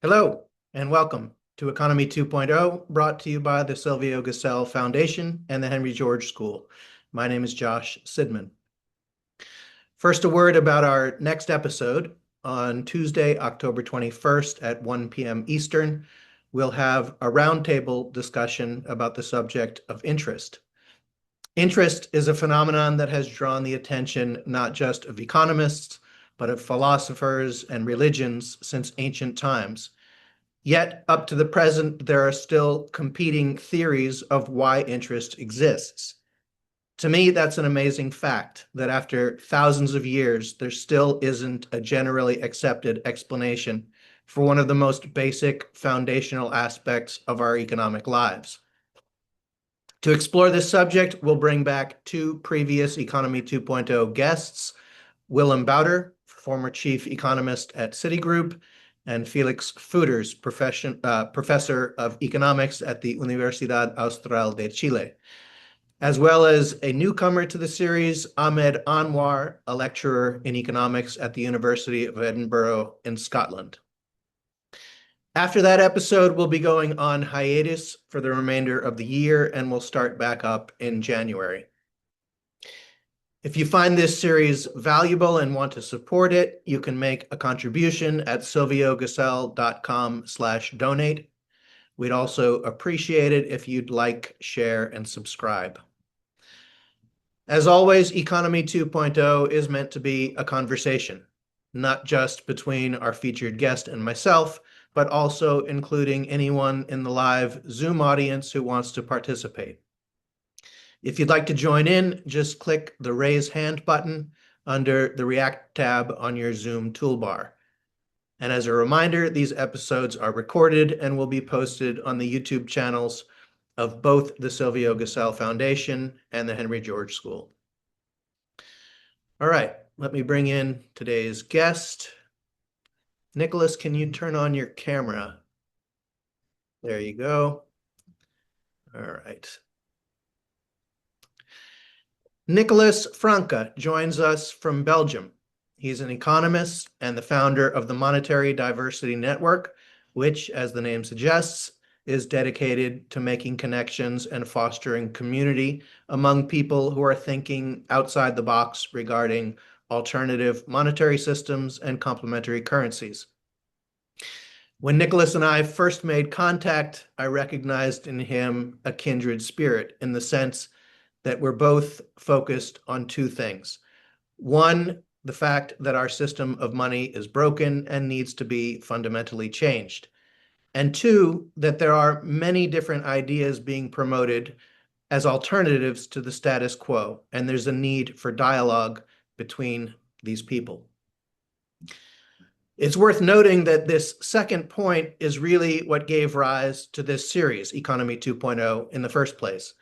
Hello and welcome to Economy 2.0, brought to you by the Silvio Gesell Foundation and the Henry George School. My name is Josh Sidman. First, a word about our next episode. On Tuesday, October 21st at 1 p.m. Eastern, we'll have a roundtable discussion about the subject of interest. Interest is a phenomenon that has drawn the attention not just of economists, but of philosophers and religions since ancient times. Yet, up to the present, there are still competing theories of why interest exists. To me, that's an amazing fact that after thousands of years, there still isn't a generally accepted explanation for one of the most basic foundational aspects of our economic lives. To explore this subject, we'll bring back two previous Economy 2.0 guests, Willem Bouter, former chief economist at Citigroup, and Felix Futers, professor of economics at the Universidad Austral de Chile, as well as a newcomer to the series, Ahmed Anwar, a lecturer in economics at the University of Edinburgh in Scotland. After that episode, we'll be going on hiatus for the remainder of the year, and we'll start back up in January. If you find this series valuable and want to support it, you can make a contribution at silviogesell.com/donate. We'd also appreciate it if you'd like, share, and subscribe. As always, Economy 2.0 is meant to be a conversation, not just between our featured guest and myself, but also including anyone in the live Zoom audience who wants to participate. If you'd like to join in, just click the Raise Hand button under the React tab on your Zoom toolbar. And as a reminder, these episodes are recorded and will be posted on the YouTube channels of both the Silvio Gesell Foundation and the Henry George School. All right, let me bring in today's guest. Nicholas, can you turn on your camera? There you go. All right. Nicolas Franka joins us from Belgium. He's an economist and the founder of the Monetary Diversity Network, which, as the name suggests, is dedicated to making connections and fostering community among people who are thinking outside the box regarding alternative monetary systems and complementary currencies. When Nicholas and I first made contact, I recognized in him a kindred spirit in the sense that we're both focused on two things. One, the fact that our system of money is broken and needs to be fundamentally changed. And two, that there are many different ideas being promoted as alternatives to the status quo, and there's a need for dialogue between these people. It's worth noting that this second point is really what gave rise to this series, Economy 2.0, in the first place.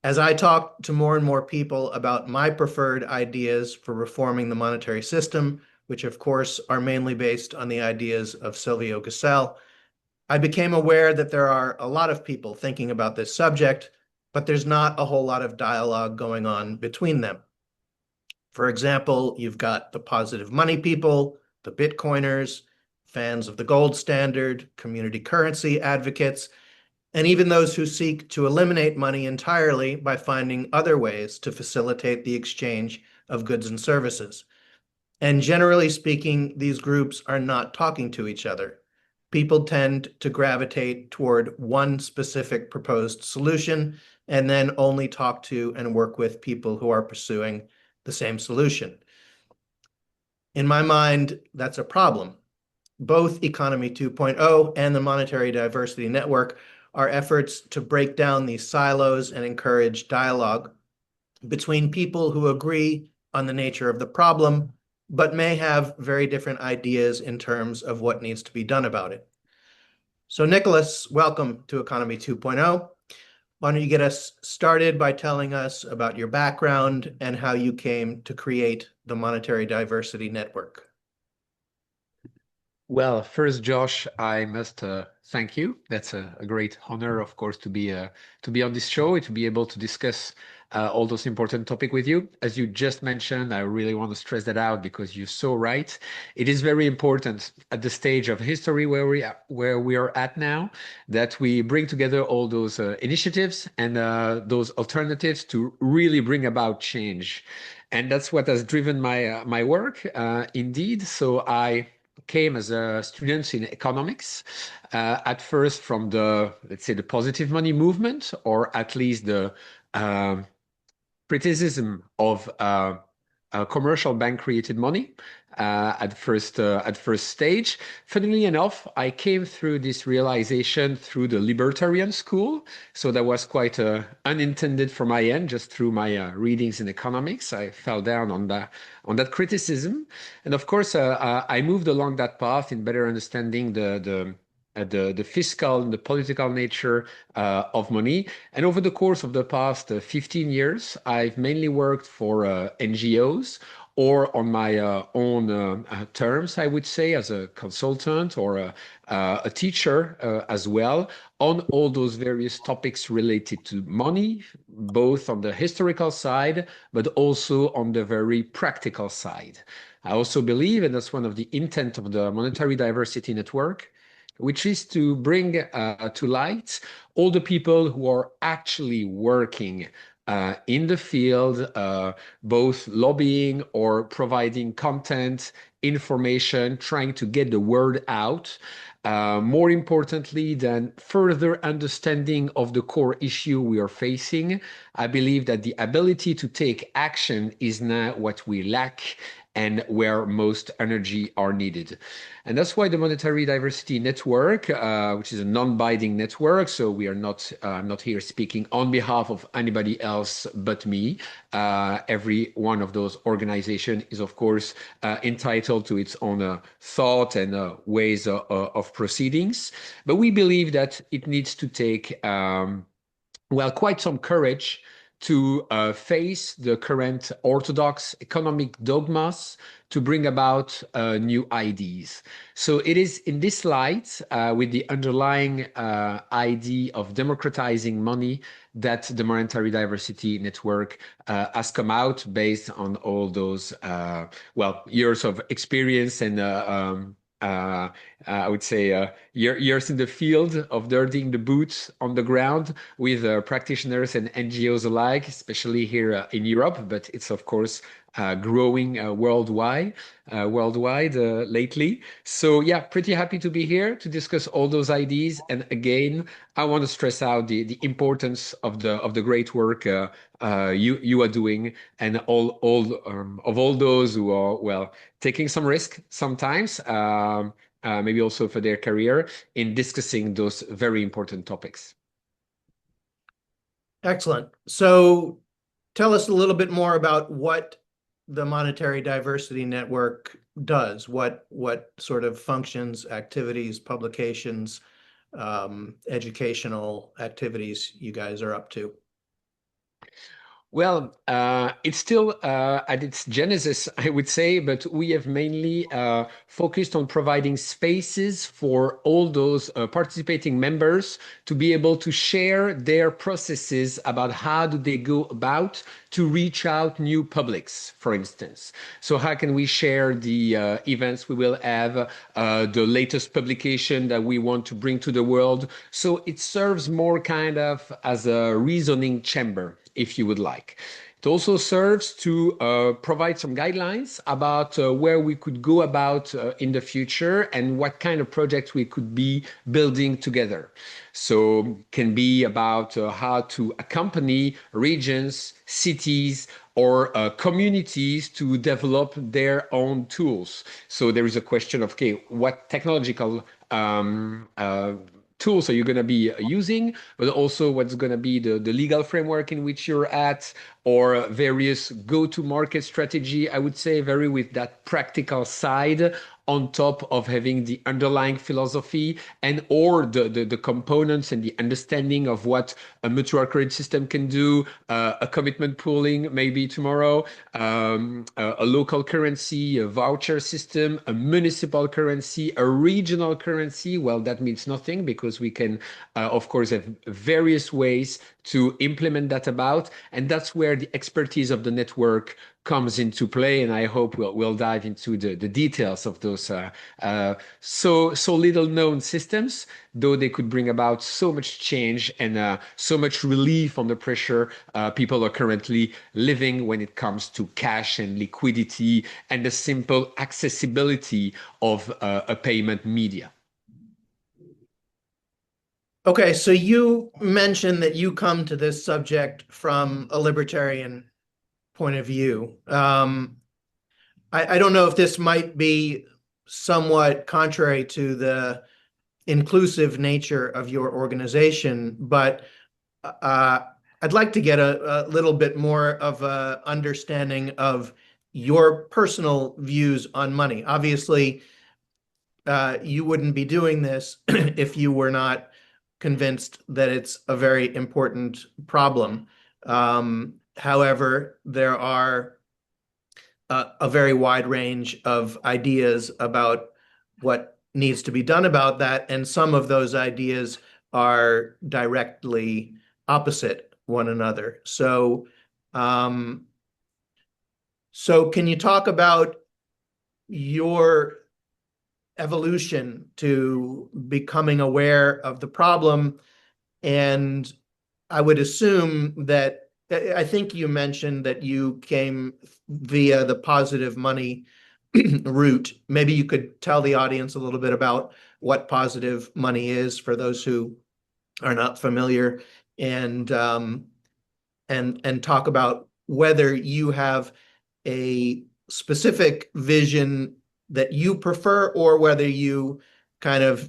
As I talk to more and more people about my preferred ideas for reforming the monetary system, which of course are mainly based on the ideas of Silvio Gesell, I became aware that there are a lot of people thinking about this subject, but there's not a whole lot of dialogue going on between them. For example, you've got the positive money people, the Bitcoiners, fans of the gold standard, community currency advocates, and even those who seek to eliminate money entirely by finding other ways to facilitate the exchange of goods and services. And generally speaking, these groups are not talking to each other. People tend to gravitate toward one specific proposed solution and then only talk to and work with people who are pursuing the same solution. In my mind, that's a problem. Both Economy 2.0 and the Monetary Diversity Network are efforts to break down these silos and encourage dialogue between people who agree on the nature of the problem, but may have very different ideas in terms of what needs to be done about it. So Nicholas, welcome to Economy 2.0. Why don't you get us started by telling us about your background and how you came to create the Monetary Diversity Network? Well, first, Josh, I must thank you. That's a great honor, of course, to be on this show, to be able to discuss all those important topics with you. As you just mentioned, I really want to stress that out because you're so right. It is very important at the stage of history where we are at now that we bring together all those initiatives and those alternatives to really bring about change. And that's what has driven my work, indeed. So I came as a student in economics, at first from the, let's say, the positive money movement, or at least the um criticism of commercial bank created money at first stage. Funnily enough, I came through this realization through the libertarian school, so that was quite unintended from my end. Just through my readings in economics, I fell down on that criticism, and of course, I moved along that path in better understanding the fiscal and the political nature of money. And over the course of the past 15 years, I've mainly worked for NGOs or on my own terms, I would say, as a consultant or a teacher as well, on all those various topics related to money, both on the historical side, but also on the very practical side. I also believe, and that's one of the intent of the Monetary Diversity Network, which is to bring to light all the people who are actually working in the field, both lobbying or providing content, information, trying to get the word out. More importantly than further understanding of the core issue we are facing, I believe that the ability to take action is now what we lack and where most energy are needed. And that's why the Monetary Diversity Network, which is a non-binding network, so we are not, I'm not here speaking on behalf of anybody else but me. Every one of those organizations is, of course, entitled to its own thought and ways of proceedings. But we believe that it needs to take quite some courage to face the current orthodox economic dogmas to bring about new ideas. So it is in this light, with the underlying idea of democratizing money, that the Monetary Diversity Network has come out based on all those years of experience and I would say years in the field of dirtying the boots on the ground with practitioners and NGOs alike, especially here in Europe, but it's of course growing worldwide lately. So yeah, pretty happy to be here to discuss all those ideas. And again, I want to stress out the importance of the great work you are doing, and all those who are taking some risk sometimes, maybe also for their career, in discussing those very important topics. Excellent. So tell us a little bit more about what the Monetary Diversity Network does. What sort of functions, activities, publications, educational activities you guys are up to? Well, it's still at its genesis, I would say, but we have mainly focused on providing spaces for all those participating members to be able to share their processes about how do they go about to reach out new publics, for instance. So how can we share the events we will have, the latest publication that we want to bring to the world? So it serves more kind of as a reasoning chamber, if you would like. It also serves to provide some guidelines about where we could go about in the future and what kind of projects we could be building together. So can be about how to accompany regions, cities, or communities to develop their own tools. So there is a question of, okay, what technological tools are you going to be using, but also what's going to be the legal framework in which you're at, or various go-to-market strategy, I would say, very with that practical side on top of having the underlying philosophy and or the components and the understanding of what a mutual credit system can do, a commitment pooling maybe tomorrow, a local currency, a voucher system, a municipal currency, a regional currency. Well, that means nothing because we can, of course, have various ways to implement that about. And that's where the expertise of the network comes into play. And I hope we'll dive into the details of those so little known systems, though they could bring about so much change and so much relief on the pressure people are currently living when it comes to cash and liquidity and the simple accessibility of a payment media. Okay, so you mentioned that you come to this subject from a libertarian point of view. I don't know if this might be somewhat contrary to the inclusive nature of your organization, but I'd like to get a little bit more of a understanding of your personal views on money. Obviously, you wouldn't be doing this if you were not convinced that it's a very important problem. However, there are a very wide range of ideas about what needs to be done about that, and some of those ideas are directly opposite one another. Um, so can you talk about your evolution to becoming aware of the problem? And I would assume that I think you mentioned that you came via the positive money route. Maybe you could tell the audience a little bit about what positive money is for those who are not familiar, and and talk about whether you have a specific vision that you prefer or whether you kind of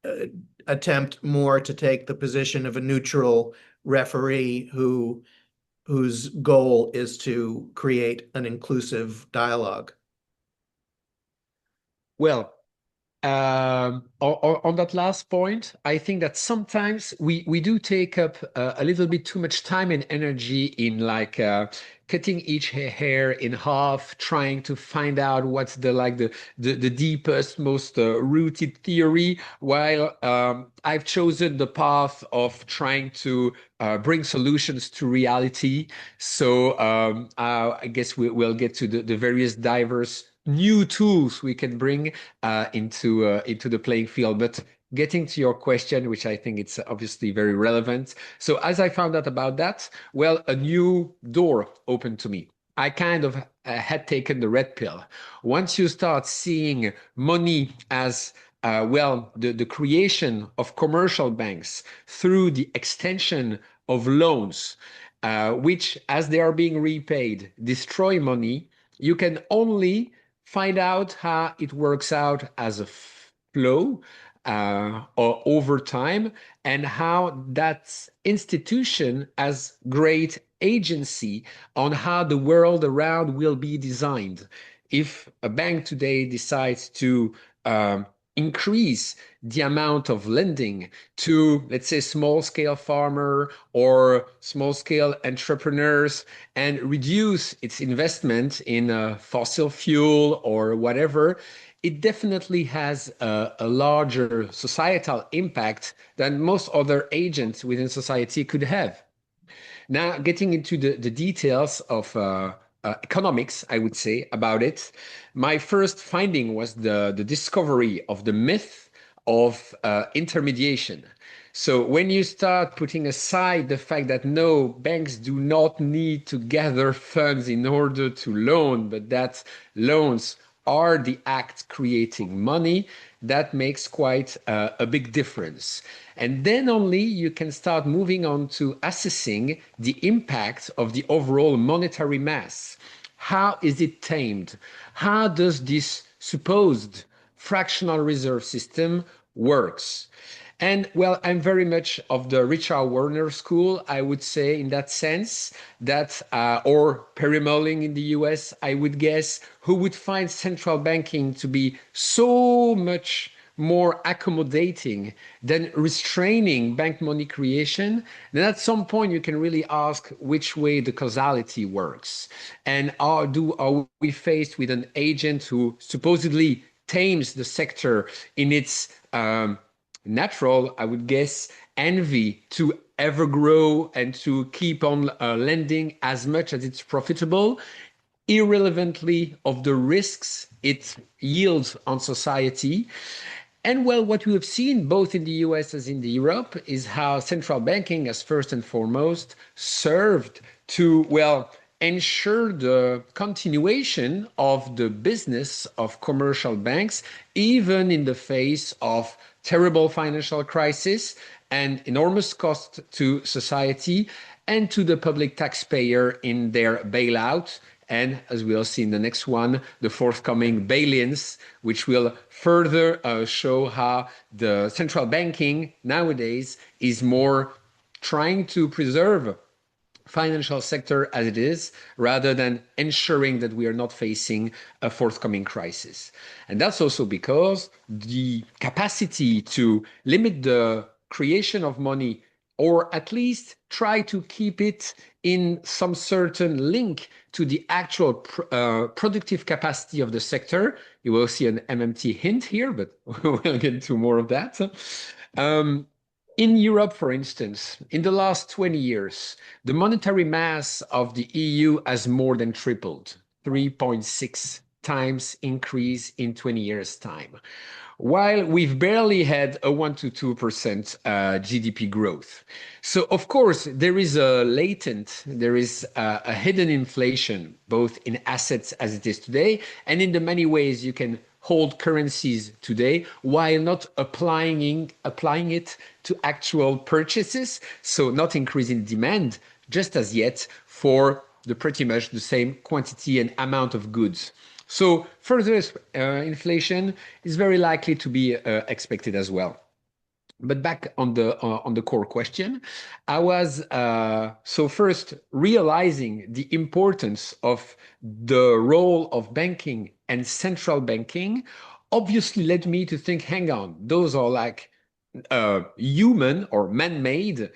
uh, attempt more to take the position of a neutral referee whose goal is to create an inclusive dialogue. Well, on that last point, I think that sometimes we do take up a little bit too much time and energy in like cutting each hair in half, trying to find out what's the deepest, most rooted theory, while I've chosen the path of trying to bring solutions to reality. So I guess we'll get to the various diverse new tools we can bring into the playing field. But getting to your question, which I think it's obviously very relevant. So as I found out about that, well, a new door opened to me. I kind of had taken the red pill. Once you start seeing money as well, the creation of commercial banks through the extension of loans, which, as they are being repaid, destroy money, you can only find out how it works out as a flow or over time, and how that institution has great agency on how the world around will be designed. If a bank today decides to increase the amount of lending to, let's say, small scale farmer or small scale entrepreneurs and reduce its investment in fossil fuel or whatever, it definitely has a larger societal impact than most other agents within society could have. Now, getting into the details of economics, I would say, about it, my first finding was the discovery of the myth of intermediation. So when you start putting aside the fact that no, banks do not need to gather funds in order to loan, but that loans are the act creating money, that makes quite a big difference. And then only you can start moving on to assessing the impact of the overall monetary mass. How is it tamed? How does this supposed fractional reserve system works? And well, I'm very much of the Richard Werner school, I would say, in that sense, that, or Perry Mulling in the US, I would guess, who would find central banking to be so much more accommodating than restraining bank money creation, then at some point you can really ask which way the causality works. And are we faced with an agent who supposedly tames the sector in its natural, I would guess, envy to ever grow and to keep on lending as much as it's profitable, irrelevantly of the risks it yields on society. And well, what we have seen both in the US as in Europe is how central banking has first and foremost served to, well, ensure the continuation of the business of commercial banks, even in the face of terrible financial crisis and enormous cost to society and to the public taxpayer in their bailout. And as we'll see in the next one, the forthcoming bail-ins, which will further show how the central banking nowadays is more trying to preserve financial sector as it is, rather than ensuring that we are not facing a forthcoming crisis. And that's also because the capacity to limit the creation of money, or at least try to keep it in some certain link to the actual productive capacity of the sector. You will see an MMT hint here, but we'll get to more of that. In Europe, for instance, in the last 20 years, the monetary mass of the EU has more than tripled, 3.6 times increase in 20 years' time, while we've barely had a 1 to 2% GDP growth. So, of course, there is a hidden inflation, both in assets as it is today, and in the many ways you can hold currencies today while not applying it to actual purchases, so not increasing demand just as yet for the pretty much the same quantity and amount of goods. So further inflation is very likely to be expected as well. But back on the core question, I was so first realizing the importance of the role of banking and central banking obviously led me to think, hang on, those are like human or man-made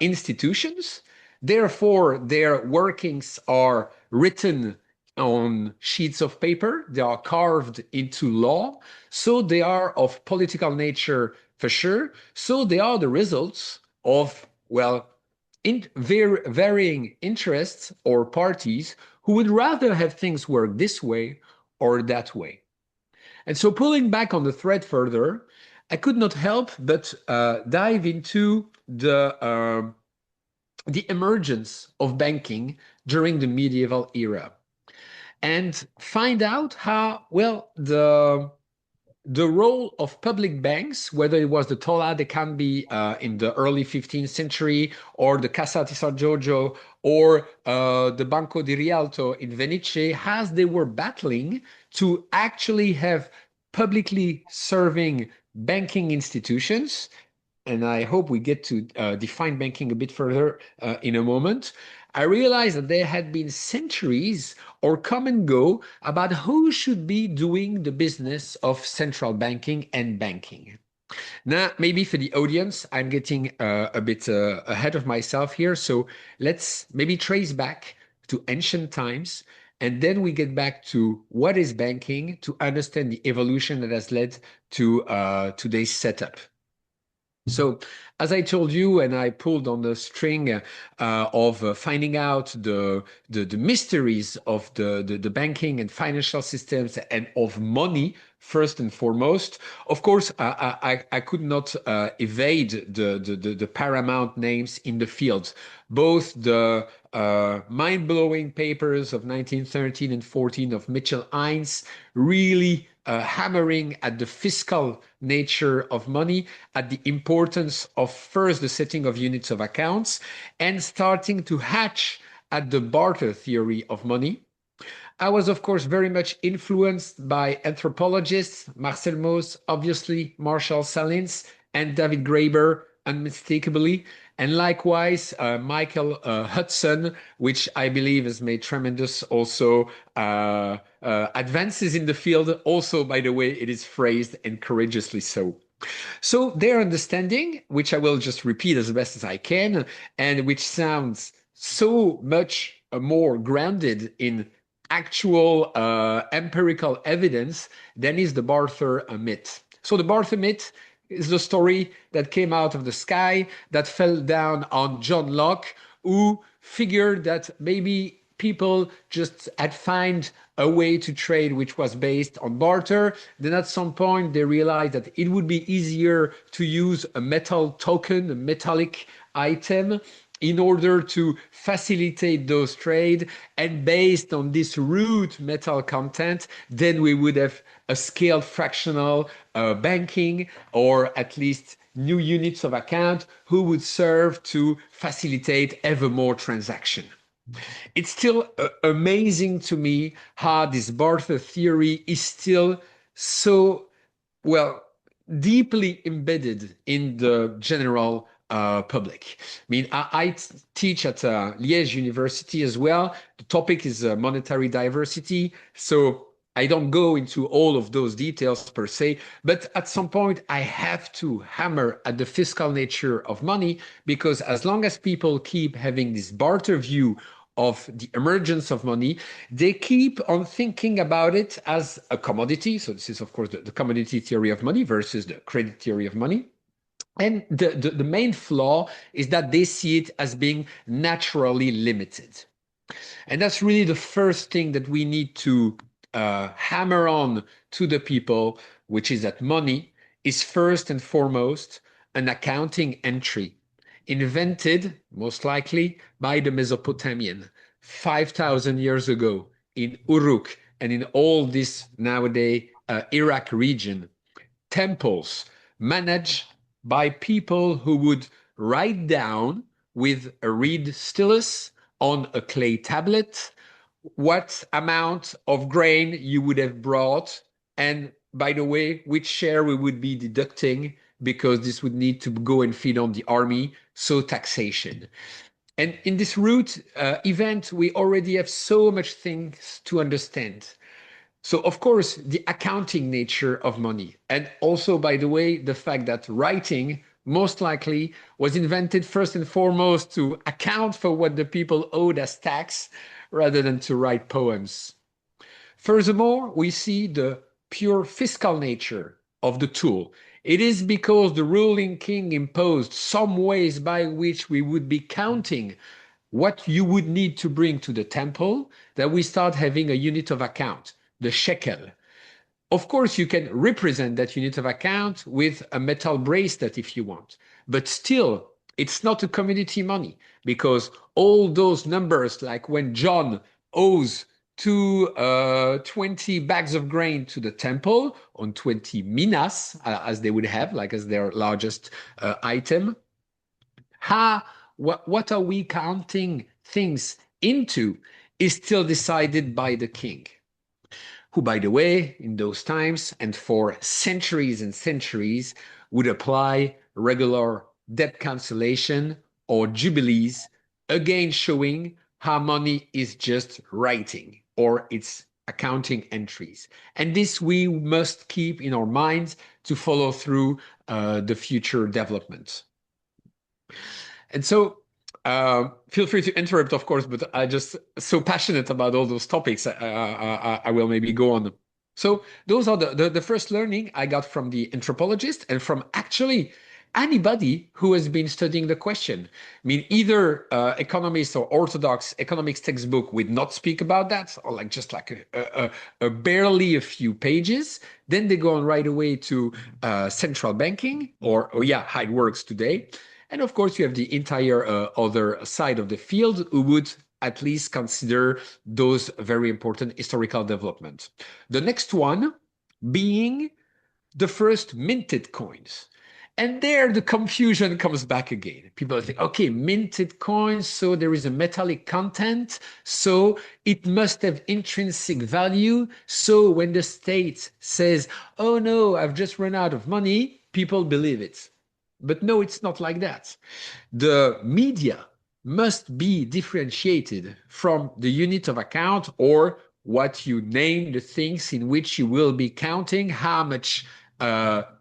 institutions. Therefore, their workings are written on sheets of paper. They are carved into law. So they are of political nature for sure. So they are the results of, well, varying interests or parties who would rather have things work this way or that way. And so pulling back on the thread further, I could not help but dive into the emergence of banking during the medieval era and find out how, well, the role of public banks, whether it was the Tolla de Cambi in the early 15th century, or the Cassa di San Giorgio, or the Banco di Rialto in Venice, as they were battling to actually have publicly serving banking institutions. And I hope we get to define banking a bit further in a moment. I realized that there had been centuries or come and go about who should be doing the business of central banking and banking. Now, maybe for the audience, I'm getting a bit ahead of myself here. So let's maybe trace back to ancient times, and then we get back to what is banking to understand the evolution that has led to today's setup. So, as I told you, and I pulled on the string of finding out the mysteries of the banking and financial systems and of money, first and foremost, of course, I could not evade the paramount names in the field. Both the mind-blowing papers of 1913 and 14 of Mitchell Hines really hammering at the fiscal nature of money, at the importance of first the setting of units of accounts, and starting to hatch at the barter theory of money. I was, of course, very much influenced by anthropologists, Marcel Mauss, obviously, Marshall Salins, and David Graeber, unmistakably. And likewise, Michael Hudson, which I believe has made tremendous also advances in the field. Also, by the way, it is phrased and courageously so. So their understanding, which I will just repeat as best as I can, and which sounds so much more grounded in actual empirical evidence than is the Barther myth. So the Barther myth is the story that came out of the sky that fell down on John Locke, who figured that maybe people just had found a way to trade which was based on barter. Then at some point they realized that it would be easier to use a metal token, a metallic item, in order to facilitate those trade. And based on this root metal content, then we would have a scaled fractional banking, or at least new units of account who would serve to facilitate ever more transaction. It's still amazing to me how this barter theory is still so, well, deeply embedded in the general public. I mean, I teach at Liège University as well. The topic is monetary diversity. So I don't go into all of those details per se, but at some point I have to hammer at the fiscal nature of money, because as long as people keep having this barter view of the emergence of money, they keep on thinking about it as a commodity. So this is, of course, the commodity theory of money versus the credit theory of money. And the main flaw is that they see it as being naturally limited. And that's really the first thing that we need to hammer on to the people, which is that money is first and foremost an accounting entry invented, most likely, by the Mesopotamian 5,000 years ago in Uruk and in all this nowadays Iraq region. Temples managed by people who would write down with a reed stylus on a clay tablet what amount of grain you would have brought, and by the way, which share we would be deducting, because this would need to go and feed on the army, so taxation. And in this root event, we already have so much things to understand. So, of course, the accounting nature of money. And also, by the way, the fact that writing most likely was invented first and foremost to account for what the people owed as tax rather than to write poems. Furthermore, we see the pure fiscal nature of the tool. It is because the ruling king imposed some ways by which we would be counting what you would need to bring to the temple that we start having a unit of account, the shekel. Of course, you can represent that unit of account with a metal bracelet if you want, but still, it's not a commodity money, because all those numbers, like when John owes 20 bags of grain to the temple on 20 minas, as they would have, like as their largest item, what are we counting things into is still decided by the king, who, by the way, in those times and for centuries and centuries, would apply regular debt cancellation or jubilees, again showing how money is just writing or its accounting entries. And this we must keep in our minds to follow through the future developments. And so feel free to interrupt, of course, but I'm just so passionate about all those topics. I will maybe go on. So those are the first learning I got from the anthropologist and from actually anybody who has been studying the question. I mean, either economists or orthodox economics textbook would not speak about that, or like just like a barely a few pages. Then they go on right away to central banking, or yeah, how it works today. And of course, you have the entire other side of the field who would at least consider those very important historical developments. The next one being the first minted coins. And there the confusion comes back again. People think, okay, minted coins, so there is a metallic content, so it must have intrinsic value. So when the state says, oh no, I've just run out of money, people believe it. But no, it's not like that. The media must be differentiated from the unit of account, or what you name the things in which you will be counting how much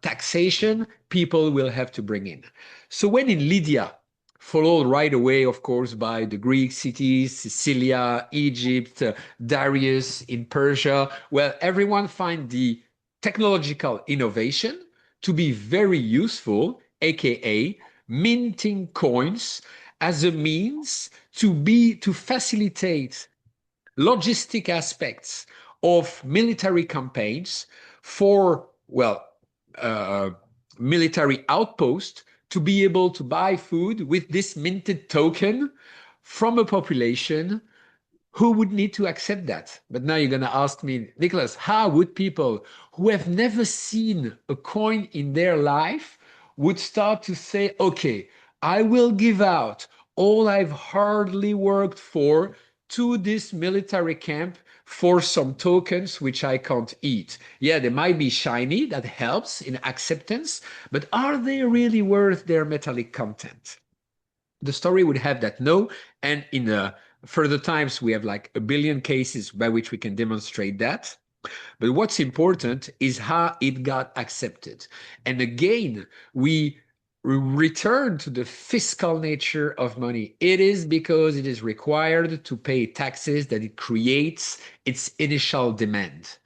taxation people will have to bring in. So when in Lydia, followed right away, of course, by the Greek cities, Sicilia, Egypt, Darius in Persia, well, everyone find the technological innovation to be very useful, aka minting coins as a means to facilitate logistic aspects of military campaigns for, well, uh, military outposts to be able to buy food with this minted token from a population who would need to accept that. But now you're going to ask me, Nicholas, how would people who have never seen a coin in their life would start to say, okay, I will give out all I've hardly worked for to this military camp for some tokens which I can't eat. Yeah, they might be shiny, that helps in acceptance, but are they really worth their metallic content? The story would have that no, and in further times we have like a billion cases by which we can demonstrate that. But what's important is how it got accepted. And again, we return to the fiscal nature of money. It is because it is required to pay taxes that it creates its initial demand.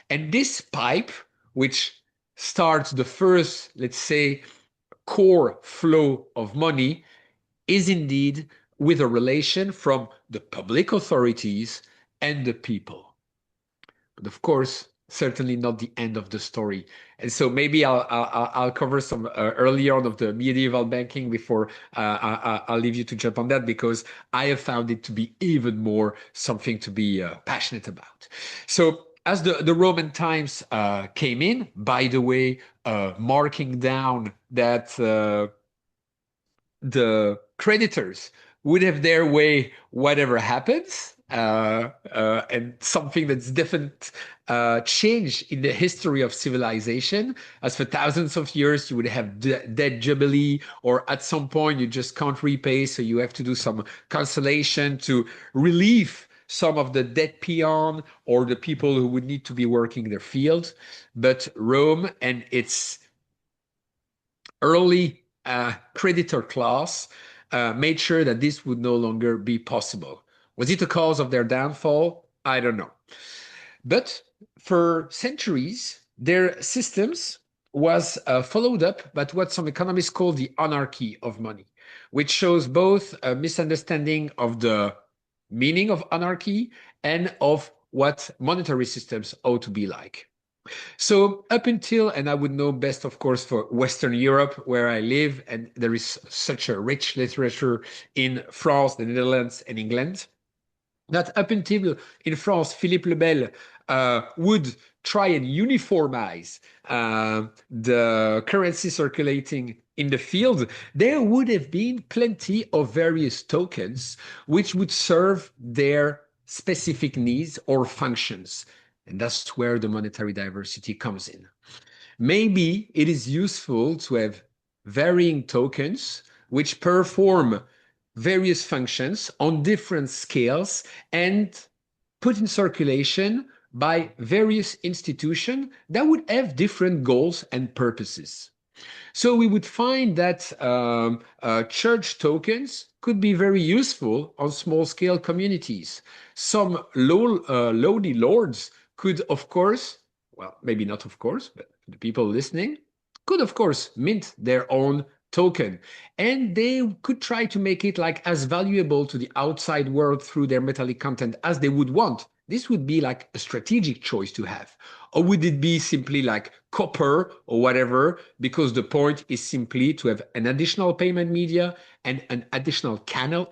And this pipe, which starts the first, let's say, core flow of money, is indeed with a relation from the public authorities and the people. But of course, certainly not the end of the story. And so maybe I'll cover some early on of the medieval banking before I'll leave you to jump on that, because I have found it to be even more something to be passionate about. So as the Roman times came in, by the way, marking down that the creditors would have their way, whatever happens. And something that's different change in the history of civilization. As for thousands of years, you would have debt jubilee, or at some point you just can't repay, so you have to do some cancellation to relieve some of the debt peon or the people who would need to be working their field. But Rome and its early creditor class made sure that this would no longer be possible. Was it a cause of their downfall? I don't know. But for centuries, their systems was followed up by what some economists call the anarchy of money, which shows both a misunderstanding of the meaning of anarchy and of what monetary systems ought to be like. So up until, and I would know best, of course, for Western Europe, where I live, and there is such a rich literature in France, the Netherlands, and England, that up until in France, Philippe le Bel would try and uniformize the currency circulating in the field, there would have been plenty of various tokens which would serve their specific needs or functions. And that's where the monetary diversity comes in. Maybe it is useful to have varying tokens which perform various functions on different scales and put in circulation by various institutions that would have different goals and purposes. So we would find that church tokens could be very useful on small scale communities. Some lowly lords could, of course, well, maybe not of course, but the people listening could, of course, mint their own token. And they could try to make it like as valuable to the outside world through their metallic content as they would want. This would be like a strategic choice to have. Or would it be simply like copper or whatever, because the point is simply to have an additional payment media and an additional channel,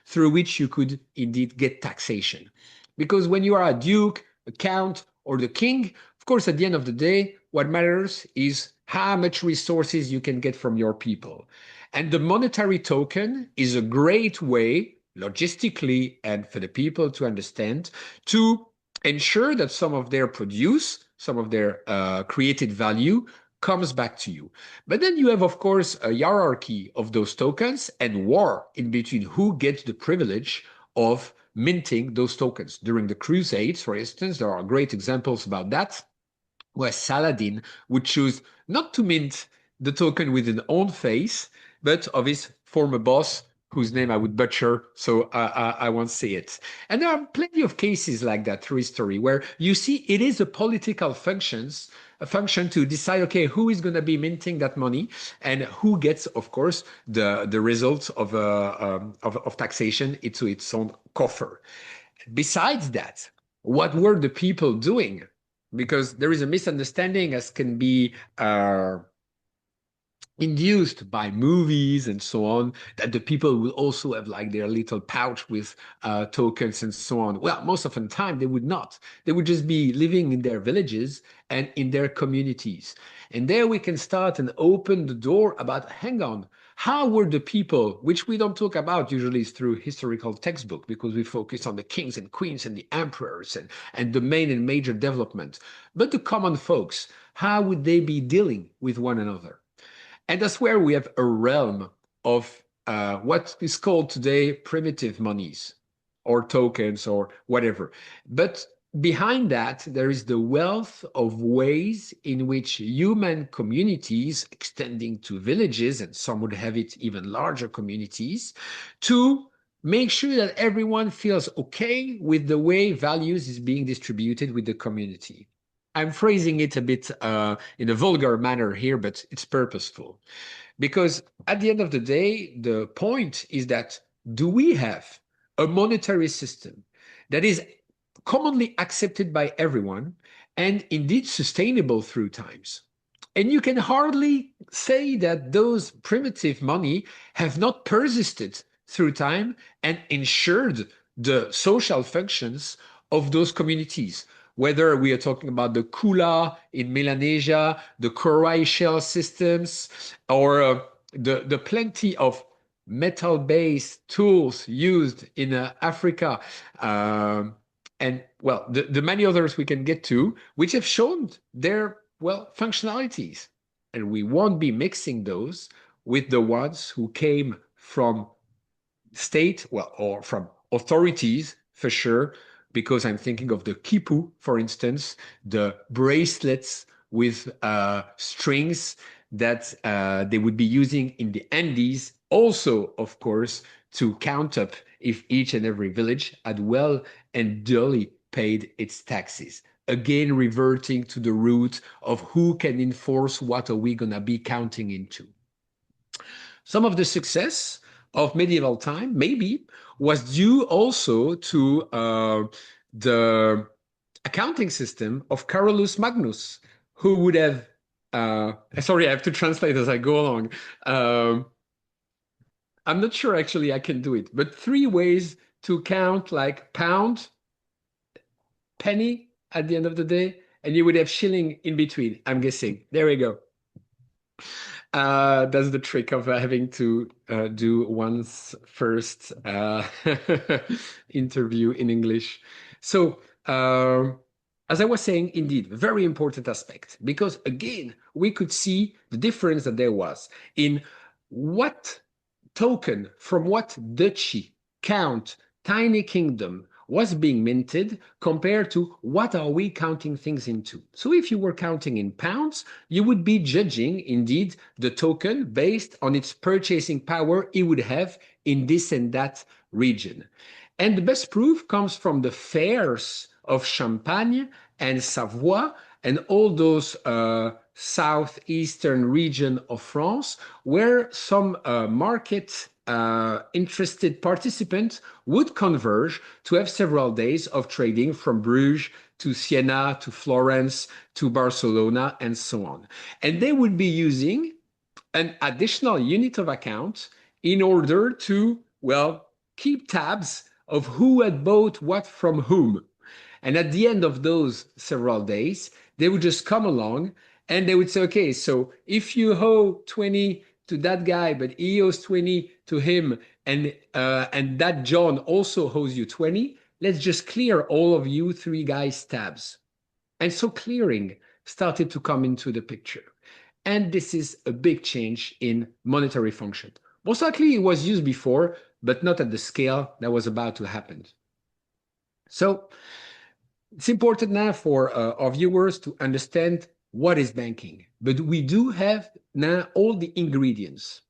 through which you could indeed get taxation. Because when you are a duke, a count, or the king, of course, at the end of the day, what matters is how much resources you can get from your people. And the monetary token is a great way, logistically and for the people to understand, to ensure that some of their produce, some of their created value comes back to you. But then you have, of course, a hierarchy of those tokens and war in between who gets the privilege of minting those tokens. During the Crusades, for instance, there are great examples about that, where Saladin would choose not to mint the token with his own face, but of his former boss, whose name I would butcher, so I won't say it. And there are plenty of cases like that through history where you see it is a political a function to decide, okay, who is going to be minting that money and who gets, of course, the results of taxation into its own coffer. Besides that, what were the people doing? Because there is a misunderstanding, as can be induced by movies and so on, that the people will also have like their little pouch with tokens and so on. Well, most of the time they would not. They would just be living in their villages and in their communities. And there we can start and open the door about, hang on, how were the people, which we don't talk about usually through historical textbook, because we focus on the kings and queens and the emperors and the main and major development. But the common folks, how would they be dealing with one another? And that's where we have a realm of what is called today primitive monies or tokens or whatever. But behind that, there is the wealth of ways in which human communities, extending to villages, and some would have it even larger communities, to make sure that everyone feels okay with the way values is being distributed with the community. I'm phrasing it a bit in a vulgar manner here, but it's purposeful. Because at the end of the day, the point is that do we have a monetary system that is commonly accepted by everyone and indeed sustainable through times? And you can hardly say that those primitive money have not persisted through time and ensured the social functions of those communities. Whether we are talking about the Kula in Melanesia, the Korai shell systems, or the plenty of metal-based tools used in Africa, and well, the many others we can get to, which have shown their, well, functionalities. And we won't be mixing those with the ones who came from state, well, or from authorities for sure, because I'm thinking of the quipu, for instance, the bracelets with strings that they would be using in the Andes, also, of course, to count up if each and every village had well and duly paid its taxes. Again, reverting to the root of who can enforce what are we going to be counting into. Some of the success of medieval time, maybe, was due also to the accounting system of Carolus Magnus, who would have, sorry, I have to translate as I go along. I'm not sure actually I can do it, but 3 ways to count like pound, penny at the end of the day, and you would have shilling in between, I'm guessing. There we go. That's the trick of having to do one's first interview in English. So, as I was saying, indeed, very important aspect, because again, we could see the difference that there was in what token from what duchy, count, tiny kingdom was being minted compared to what are we counting things into. So if you were counting in pounds, you would be judging indeed the token based on its purchasing power it would have in this and that region. And the best proof comes from the fairs of Champagne and Savoy and all those southeastern region of France, where some market interested participants would converge to have several days of trading from Bruges to Siena to Florence to Barcelona and so on. And they would be using an additional unit of account in order to, well, keep tabs of who had bought what from whom. And at the end of those several days, they would just come along and they would say, okay, so if you owe 20 to that guy, but he owes 20 to him, and that John also owes you 20, let's just clear all of you 3 guys' tabs. And so clearing started to come into the picture. And this is a big change in monetary function. Most likely it was used before, but not at the scale that was about to happen. So it's important now for our viewers to understand what is banking. But we do have now all the ingredients.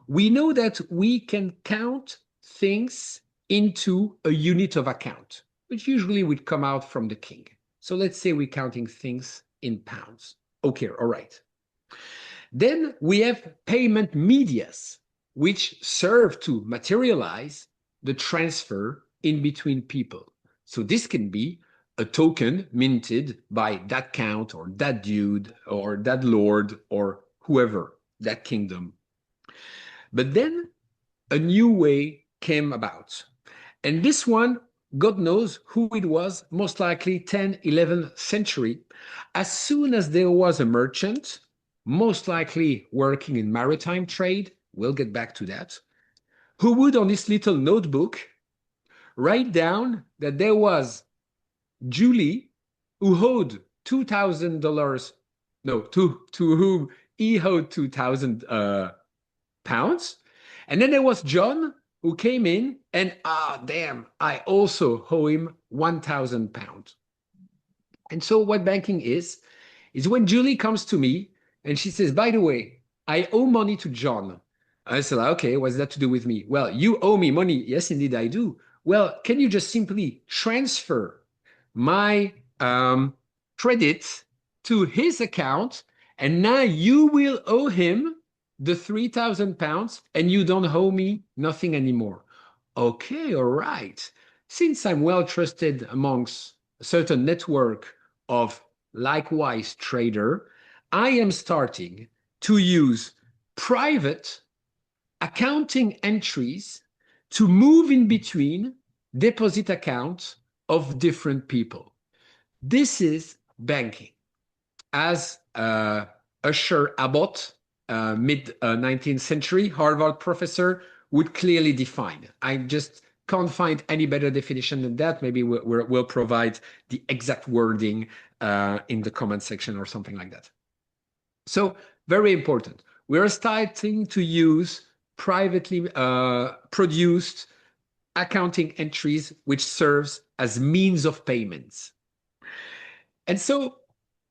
We know that we can count things into a unit of account, which usually would come out from the king. So let's say we're counting things in pounds. Okay, all right. Then we have payment medias, which serve to materialize the transfer in between people. So this can be a token minted by that count or that dude or that lord or whoever, that kingdom. But then a new way came about. And this one, God knows who it was, most likely 10th, 11th century. As soon as there was a merchant, most likely working in maritime trade, we'll get back to that, who would on his little notebook write down that there was Julie who owed $2,000, no, to whom he owed 2,000 pounds. And then there was John who came in and, damn, I also owe him 1,000 pounds. And so what banking is when Julie comes to me and she says, by the way, I owe money to John. I said, okay, what's that to do with me? Well, you owe me money. Yes, indeed, I do. Well, can you just simply transfer my credit to his account? And now you will owe him the 3,000 pounds and you don't owe me nothing anymore. Okay, all right. Since I'm well trusted amongst a certain network of likewise trader, I am starting to use private accounting entries to move in between deposit accounts of different people. This is banking. As Usher Abbott, mid-19th century Harvard professor, would clearly define. I just can't find any better definition than that. Maybe we'll provide the exact wording in the comment section or something like that. So very important. We're starting to use privately produced accounting entries, which serves as means of payments. And so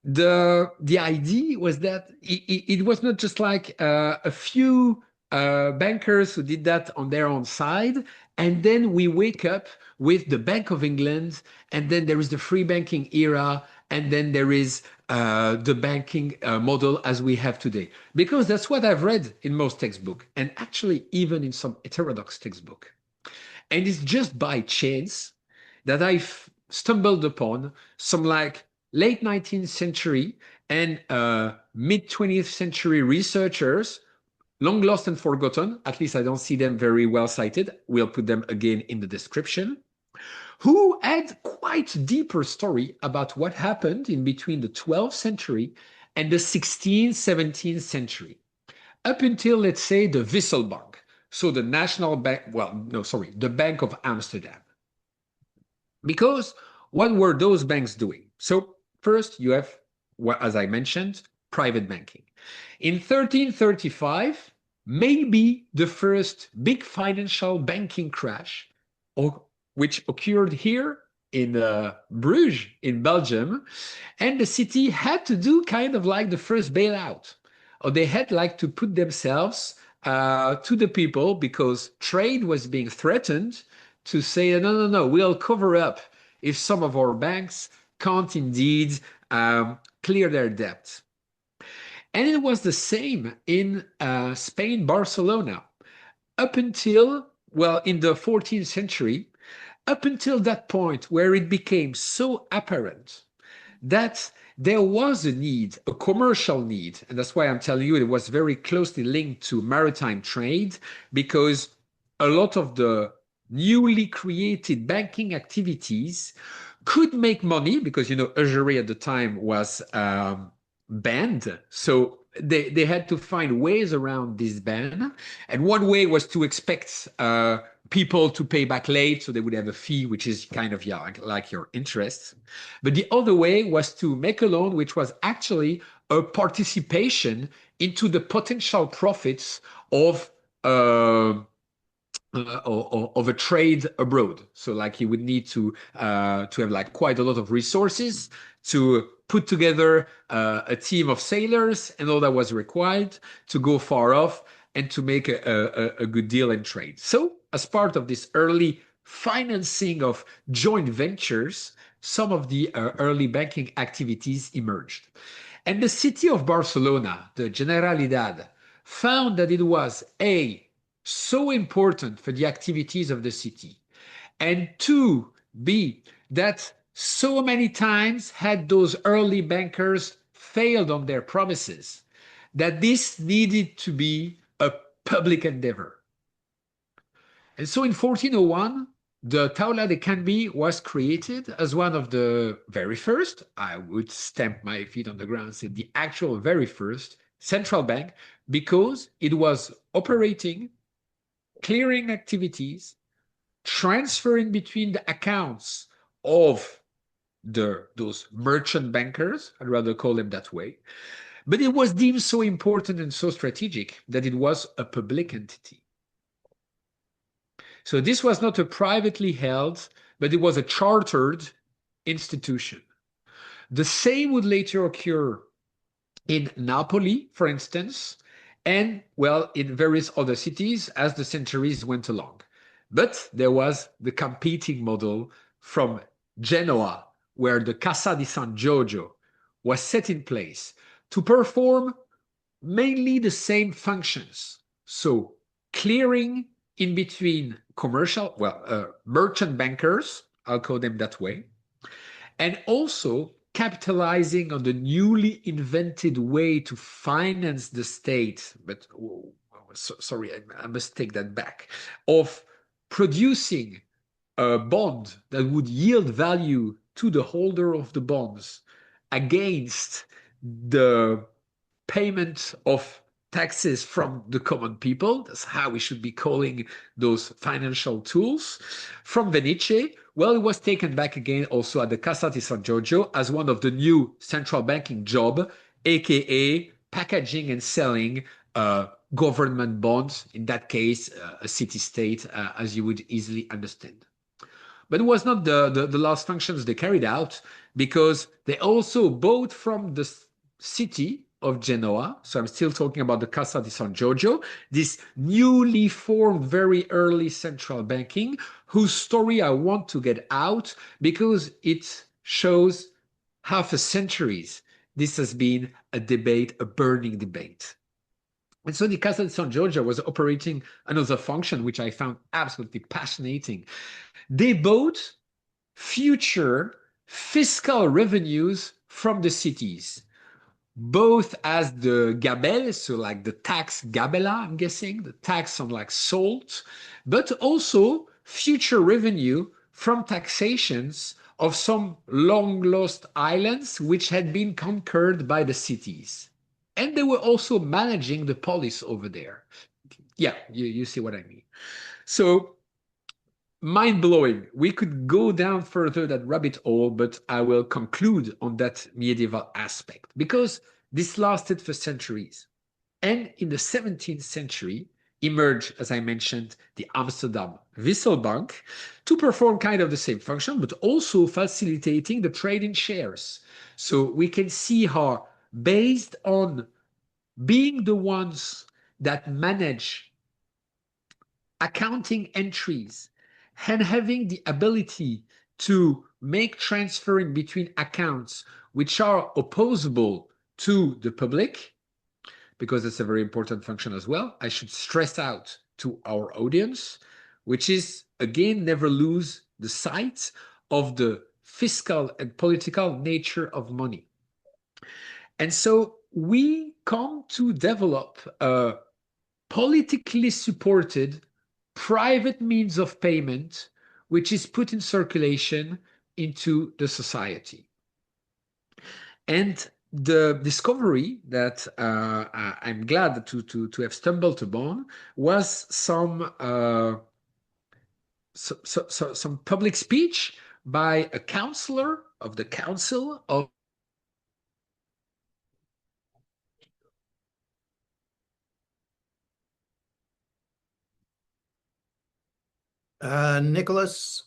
the idea was that it was not just like a few bankers who did that on their own side, and then we wake up with the Bank of England, and then there is the free banking era, and then there is the banking model as we have today. Because that's what I've read in most textbooks, and actually even in some heterodox textbook. And it's just by chance that I've stumbled upon some like late 19th century and mid 20th century researchers, long lost and forgotten, at least I don't see them very well cited. We'll put them again in the description, who had quite deeper story about what happened in between the 12th century and the 16th, 17th century, up until, let's say, the Wisselbank. So the National Bank, well, no, sorry, the Bank of Amsterdam. Because what were those banks doing? So first you have, as I mentioned, private banking. In 1335, maybe the first big financial banking crash, which occurred here in Bruges in Belgium, and the city had to do kind of like the first bailout. Or they had like to put themselves to the people because trade was being threatened, to say, no, no, no, we'll cover up if some of our banks can't indeed clear their debt. And it was the same in Spain, Barcelona, up until, well, in the 14th century, up until that point where it became so apparent that there was a need, a commercial need, and that's why I'm telling you it was very closely linked to maritime trade, because a lot of the newly created banking activities could make money because, you know, usury at the time was banned. So they had to find ways around this ban. And one way was to expect people to pay back late, so they would have a fee, which is kind of, yeah, like your interest. But the other way was to make a loan, which was actually a participation into the potential profits of uh, of a trade abroad. So like he would need to have like quite a lot of resources to put together a team of sailors and all that was required to go far off and to make a good deal in trade. So as part of this early financing of joint ventures, some of the early banking activities emerged. And the city of Barcelona, the Generalidad, found that it was A, so important for the activities of the city, and two, B, that so many times had those early bankers failed on their promises, that this needed to be a public endeavor. And so in 1401, the Taula de Canby was created as one of the very first, I would stamp my feet on the ground and say the actual very first central bank, because it was operating clearing activities, transferring between the accounts of those merchant bankers, I'd rather call them that way. But it was deemed so important and so strategic that it was a public entity. So this was not a privately held, but it was a chartered institution. The same would later occur in Napoli, for instance, and, well, in various other cities as the centuries went along. But there was the competing model from Genoa, where the Casa di San Giorgio was set in place to perform mainly the same functions. So clearing in between merchant bankers, I'll call them that way, and also capitalizing on the newly invented way to finance the state, but sorry, I must take that back, of producing a bond that would yield value to the holder of the bonds against the payment of taxes from the common people. That's how we should be calling those financial tools. From Venice, well, it was taken back again also at the Casa di San Giorgio as one of the new central banking job, aka packaging and selling government bonds, in that case, a city-state, as you would easily understand. But it was not the last functions they carried out, because they also bought from the city of Genoa. So I'm still talking about the Casa di San Giorgio, this newly formed very early central banking, whose story I want to get out because it shows half a centuries this has been a debate, a burning debate. And so the Casa di San Giorgio was operating another function, which I found absolutely fascinating. They bought future fiscal revenues from the cities, both as the gabelle, so like the tax gabella, I'm guessing, the tax on like salt, but also future revenue from taxations of some long lost islands which had been conquered by the cities. And they were also managing the police over there. Yeah, you see what I mean. So mind-blowing. We could go down further that rabbit hole, but I will conclude on that medieval aspect because this lasted for centuries. And in the 17th century emerged, as I mentioned, the Amsterdam Wisselbank to perform kind of the same function, but also facilitating the trade in shares. So we can see how, based on being the ones that manage accounting entries and having the ability to make transferring between accounts which are opposable to the public, because it's a very important function as well, I should stress out to our audience, which is, again, never lose the sight of the fiscal and political nature of money. And so we come to develop a politically supported private means of payment, which is put in circulation into the society. And the discovery that I'm glad to have stumbled upon was some some public speech by a counselor of the Council of Nicholas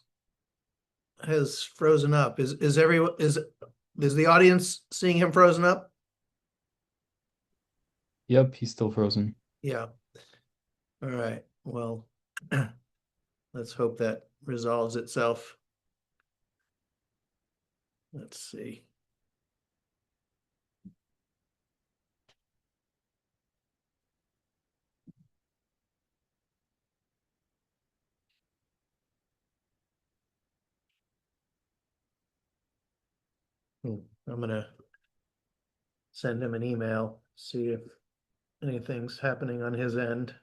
has frozen up. Is the audience seeing him frozen up? Yep, he's still frozen. Yeah. All right. Well, let's hope that resolves itself. Let's see. I'm gonna send him an email, see if anything's happening on his end.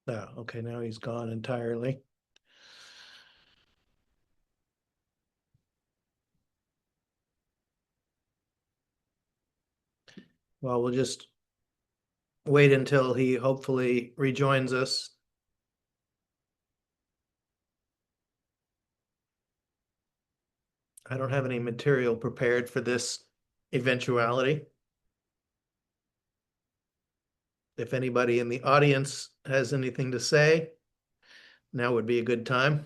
Oh, okay, now he's gone entirely. Well, we'll just wait until he hopefully rejoins us. I don't have any material prepared for this eventuality. If anybody in the audience has anything to say, now would be a good time.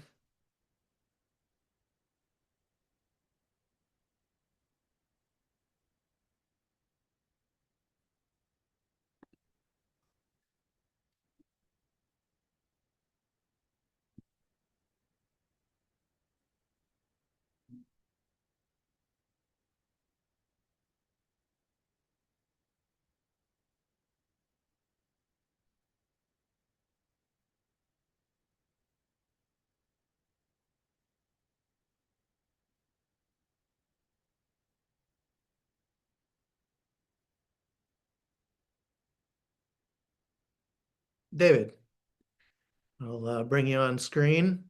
David, I'll bring you on screen.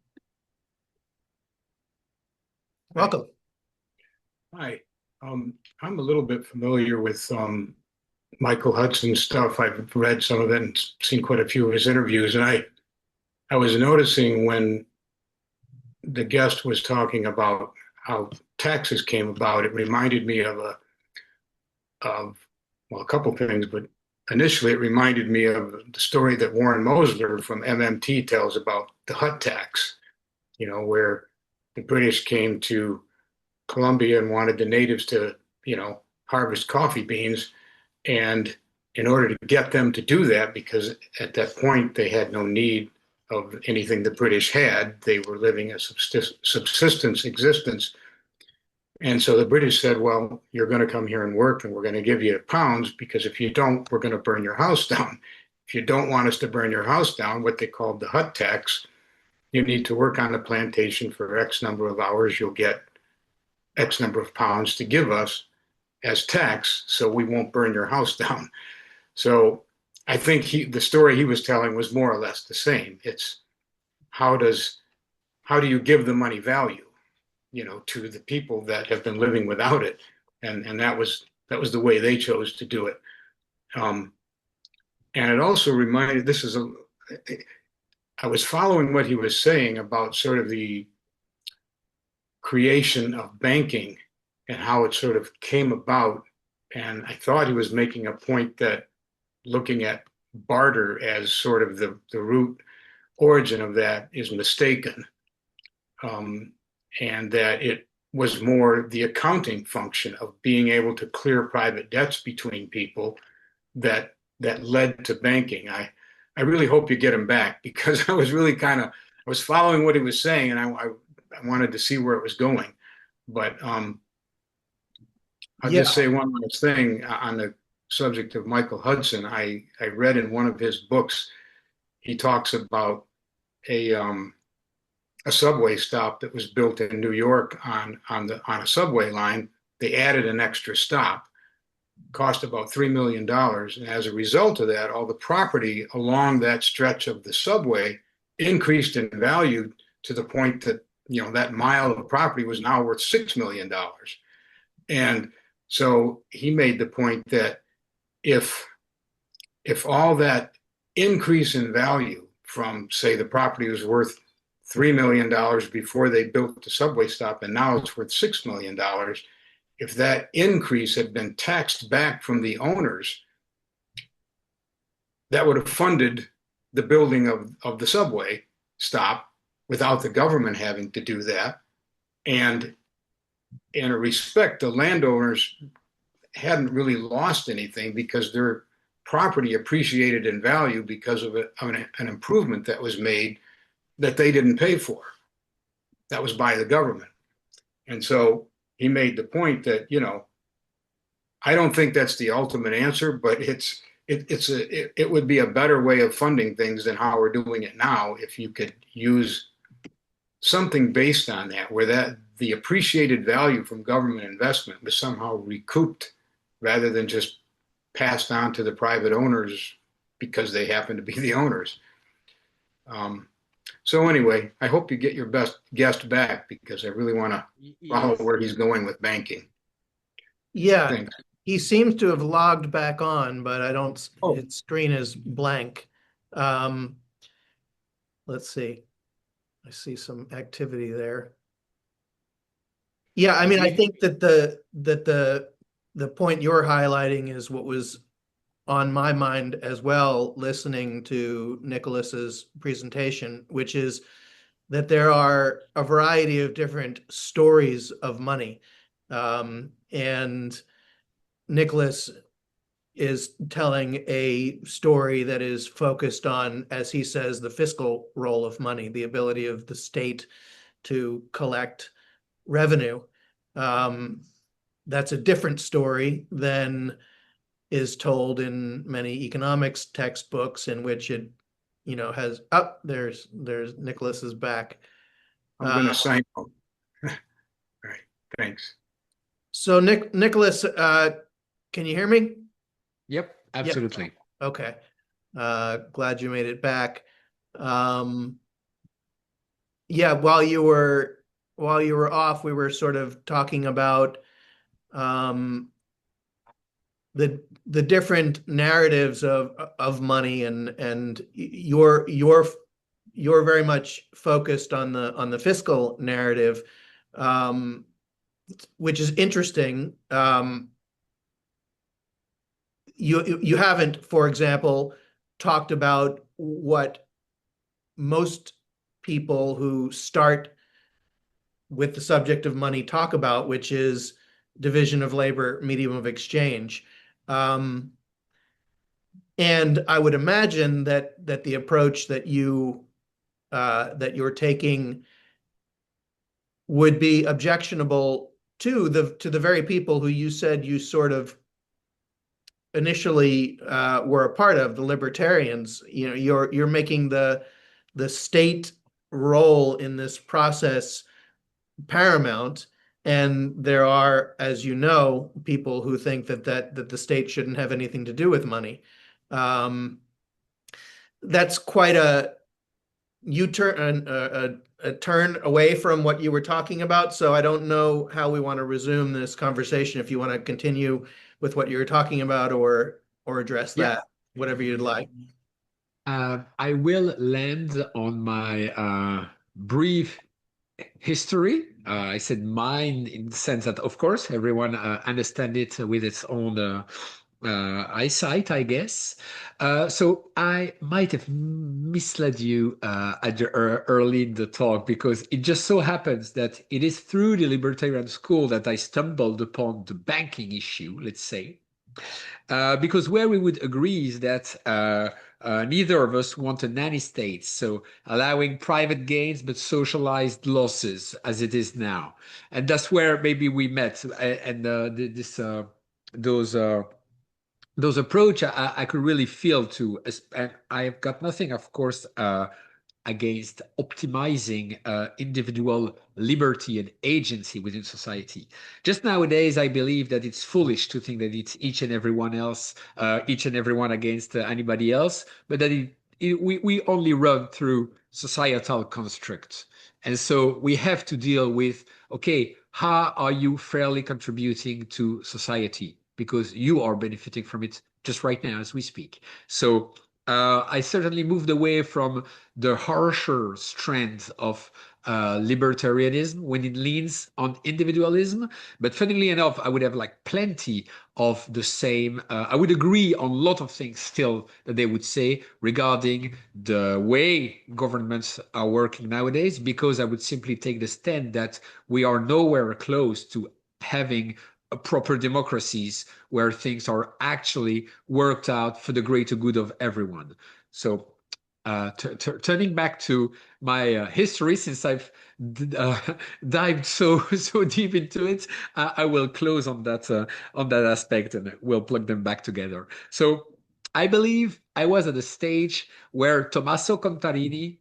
Welcome. Hi. I'm a little bit familiar with Michael Hudson's stuff. I've read some of it and seen quite a few of his interviews. And I was noticing when the guest was talking about how taxes came about, it reminded me of well, a couple things, but initially it reminded me of the story that Warren Mosler from MMT tells about the hut tax, where the British came to Colombia and wanted the natives to, harvest coffee beans. And in order to get them to do that, because at that point they had no need of anything the British had, they were living a subsistence existence. And so the British said, well, you're going to come here and work and we're going to give you pounds, because if you don't, we're going to burn your house down. If you don't want us to burn your house down, what they called the hut tax, you need to work on the plantation for X number of hours. You'll get X number of pounds to give us as tax, so we won't burn your house down. So I think the story he was telling was more or less the same. It's how do you give the money value, to the people that have been living without it, and that was the way they chose to do it. And it also reminded, I was following what he was saying about sort of the creation of banking and how it sort of came about. And I thought he was making a point that looking at barter as sort of the root origin of that is mistaken, and that it was more the accounting function of being able to clear private debts between people that led to banking. I really hope you get him back, because I was really kind of was following what he was saying, and I wanted to see where it was going. But I'll Yeah. just say one last thing on the subject of Michael Hudson. I read in one of his books, he talks about a subway stop that was built in New York on a subway line. They added an extra stop, cost about $3 million. And as a result of that, all the property along that stretch of the subway increased in value to the point that, that mile of property was now worth $6 million. And so he made the point that if all that increase in value from, say, the property was worth $3 million before they built the subway stop, and now it's worth $6 million, if that increase had been taxed back from the owners, that would have funded the building of the subway stop without the government having to do that. And in a respect, the landowners hadn't really lost anything because their property appreciated in value because of an improvement that was made that they didn't pay for. That was by the government. And so he made the point that, I don't think that's the ultimate answer, but it would be a better way of funding things than how we're doing it now if you could use something based on that, where that the appreciated value from government investment was somehow recouped rather than just passed on to the private owners because they happen to be the owners. So anyway, I hope you get your best guest back because I really want to follow where he's going with banking. Yeah, Thanks. he seems to have logged back on, but I don't, Oh. its screen is blank. Let's see. I see some activity there. Yeah, I mean, I think that the point you're highlighting is what was on my mind as well, listening to Nicholas's presentation, which is that there are a variety of different stories of money. And Nicholas is telling a story that is focused on, as he says, the fiscal role of money, the ability of the state to collect revenue. That's a different story than is told in many economics textbooks, in which it, has there's Nicholas is back. I'm going to sign up. All right, thanks. So Nicholas, can you hear me? Yep, absolutely. Yep. Okay. Glad you made it back. Yeah, while you were off, we were sort of talking about the different narratives of money, and you're very much focused on the fiscal narrative, which is interesting. You haven't, for example, talked about what most people who start with the subject of money talk about, which is division of labor, medium of exchange. And I would imagine that the approach that you're taking would be objectionable to the very people who you said you sort of initially were a part of, the libertarians. You're making the state role in this process paramount. And there are, as you know, people who think that the state shouldn't have anything to do with money. That's quite a U-turn, a turn away from what you were talking about. So I don't know how we want to resume this conversation. If you want to continue with what you were talking about, or address that, whatever you'd like. I will land on my brief history. I said mine in the sense that, of course, everyone understands it with its own eyesight, I guess. So I might have misled you early in the talk, because it just so happens that it is through the libertarian school that I stumbled upon the banking issue, let's say. Because where we would agree is that neither of us want a nanny state, so allowing private gains but socialized losses as it is now. And that's where maybe we met. And those approach I could really feel to. And I've got nothing, of course, against optimizing individual liberty and agency within society. Just nowadays, I believe that it's foolish to think that it's each and everyone else, each and everyone against anybody else, but that we only run through societal constructs. And so we have to deal with, okay, how are you fairly contributing to society? Because you are benefiting from it just right now as we speak. So I certainly moved away from the harsher strand of libertarianism when it leans on individualism. But funnily enough, I would have like plenty of the same. I would agree on a lot of things still that they would say regarding the way governments are working nowadays, because I would simply take the stand that we are nowhere close to having proper democracies where things are actually worked out for the greater good of everyone. So turning back to my history, since I've dived so deep into it, I will close on that aspect, and we'll plug them back together. So I believe I was at a stage where Tommaso Contarini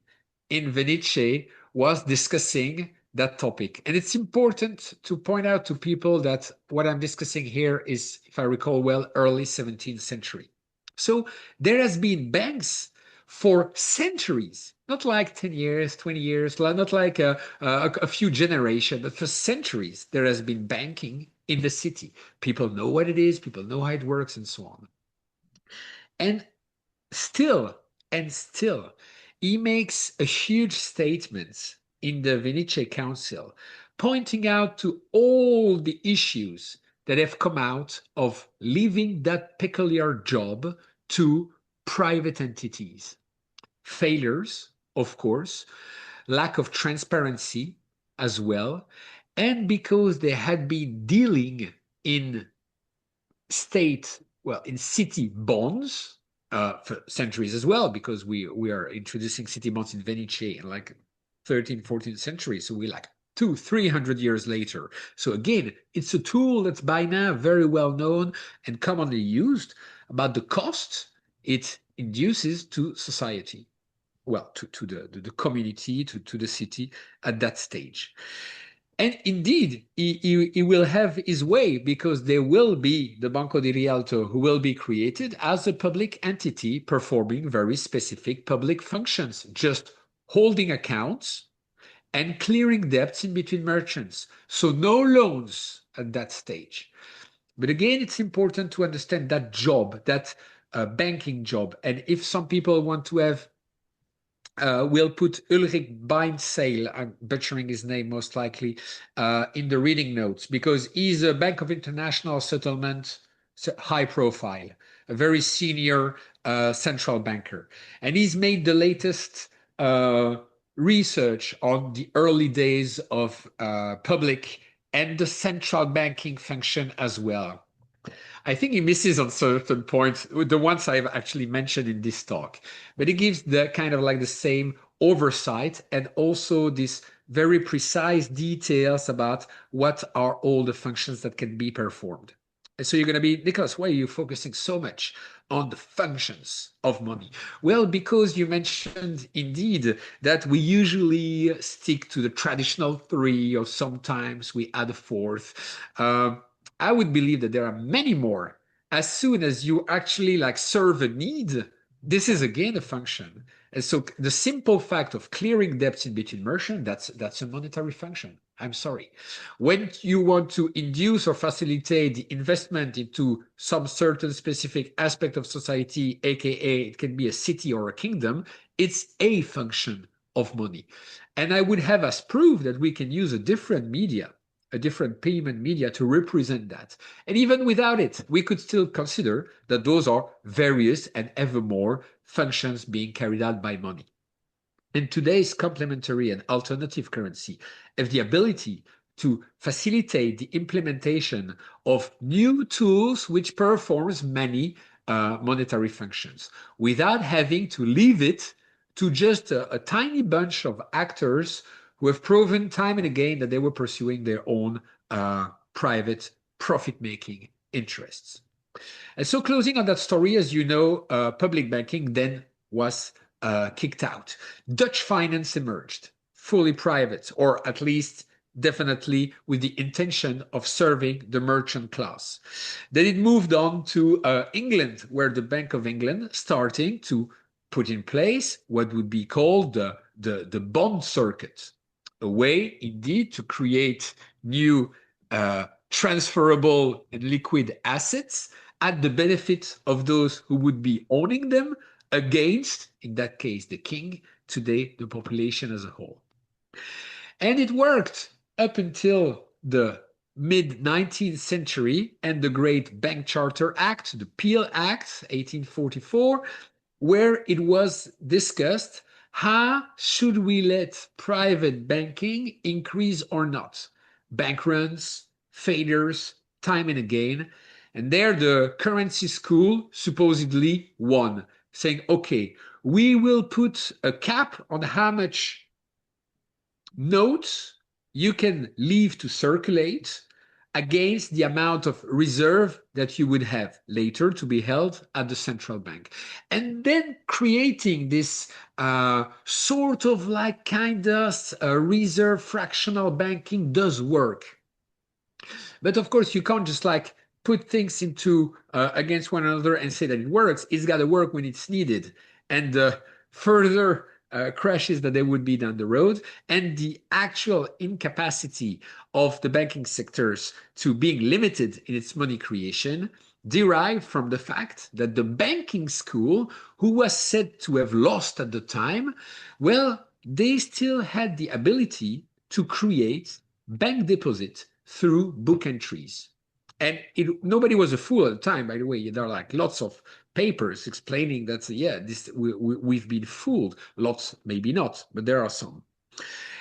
in Venice was discussing that topic. And it's important to point out to people that what I'm discussing here is, if I recall well, early 17th century. So there has been banks for centuries, not like 10 years, 20 years, not like a few generations, but for centuries, there has been banking in the city. People know what it is, people know how it works, and so on. And still, he makes a huge statement in the Venice Council, pointing out to all the issues that have come out of leaving that peculiar job to private entities. Failures, of course, lack of transparency as well, and because they had been dealing in in city bonds for centuries as well, because we are introducing city bonds in Venice in like 13th, 14th century. So we're like 200-300 years later. So again, it's a tool that's by now very well known and commonly used about the cost it induces to society. Well, to the community, to the city at that stage. And indeed, he will have his way, because there will be the Banco di Rialto, who will be created as a public entity performing very specific public functions, just holding accounts and clearing debts in between merchants. So no loans at that stage. But again, it's important to understand that job, that banking job. And if some people want to have we'll put Ulrich Beinzeil, I'm butchering his name most likely, in the reading notes, because he's a Bank of International Settlement, high profile, a very senior central banker. And he's made the latest research on the early days of public and the central banking function as well. I think he misses on certain points, the ones I've actually mentioned in this talk, but he gives the kind of like the same oversight and also these very precise details about what are all the functions that can be performed. And so you're going to be, Nicolas, why are you focusing so much on the functions of money? Well, because you mentioned indeed that we usually stick to the traditional three, or sometimes we add a fourth. I would believe that there are many more. As soon as you actually like serve a need, this is again a function. And so the simple fact of clearing debts in between merchants, that's a monetary function. I'm sorry. When you want to induce or facilitate the investment into some certain specific aspect of society, aka it can be a city or a kingdom, it's a function of money. And I would have us prove that we can use a different payment media to represent that. And even without it, we could still consider that those are various and ever more functions being carried out by money. And today's complementary and alternative currency have the ability to facilitate the implementation of new tools which performs many monetary functions without having to leave it to just a tiny bunch of actors who have proven time and again that they were pursuing their own private profit-making interests. And so closing on that story, as you know, public banking then was kicked out. Dutch finance emerged, fully private, or at least definitely with the intention of serving the merchant class. Then it moved on to England, where the Bank of England starting to put in place what would be called the bond circuit, a way indeed to create new transferable and liquid assets at the benefit of those who would be owning them against, in that case, the king, today the population as a whole. And it worked up until the mid-19th century and the Great Bank Charter Act, the Peel Act, 1844, where it was discussed how should we let private banking increase or not. Bank runs, failures, time and again. And there the currency school supposedly won, saying, okay, we will put a cap on how much notes you can leave to circulate against the amount of reserve that you would have later to be held at the central bank. And then creating this sort of like kind of reserve fractional banking does work. But of course, you can't just like put things into against one another and say that it works. It's got to work when it's needed. And further crashes that there would be down the road, and the actual incapacity of the banking sectors to being limited in its money creation derived from the fact that the banking school, who was said to have lost at the time, well, they still had the ability to create bank deposit through book entries. And nobody was a fool at the time, by the way. There are like lots of papers explaining that, yeah, we've been fooled. Lots, maybe not, but there are some.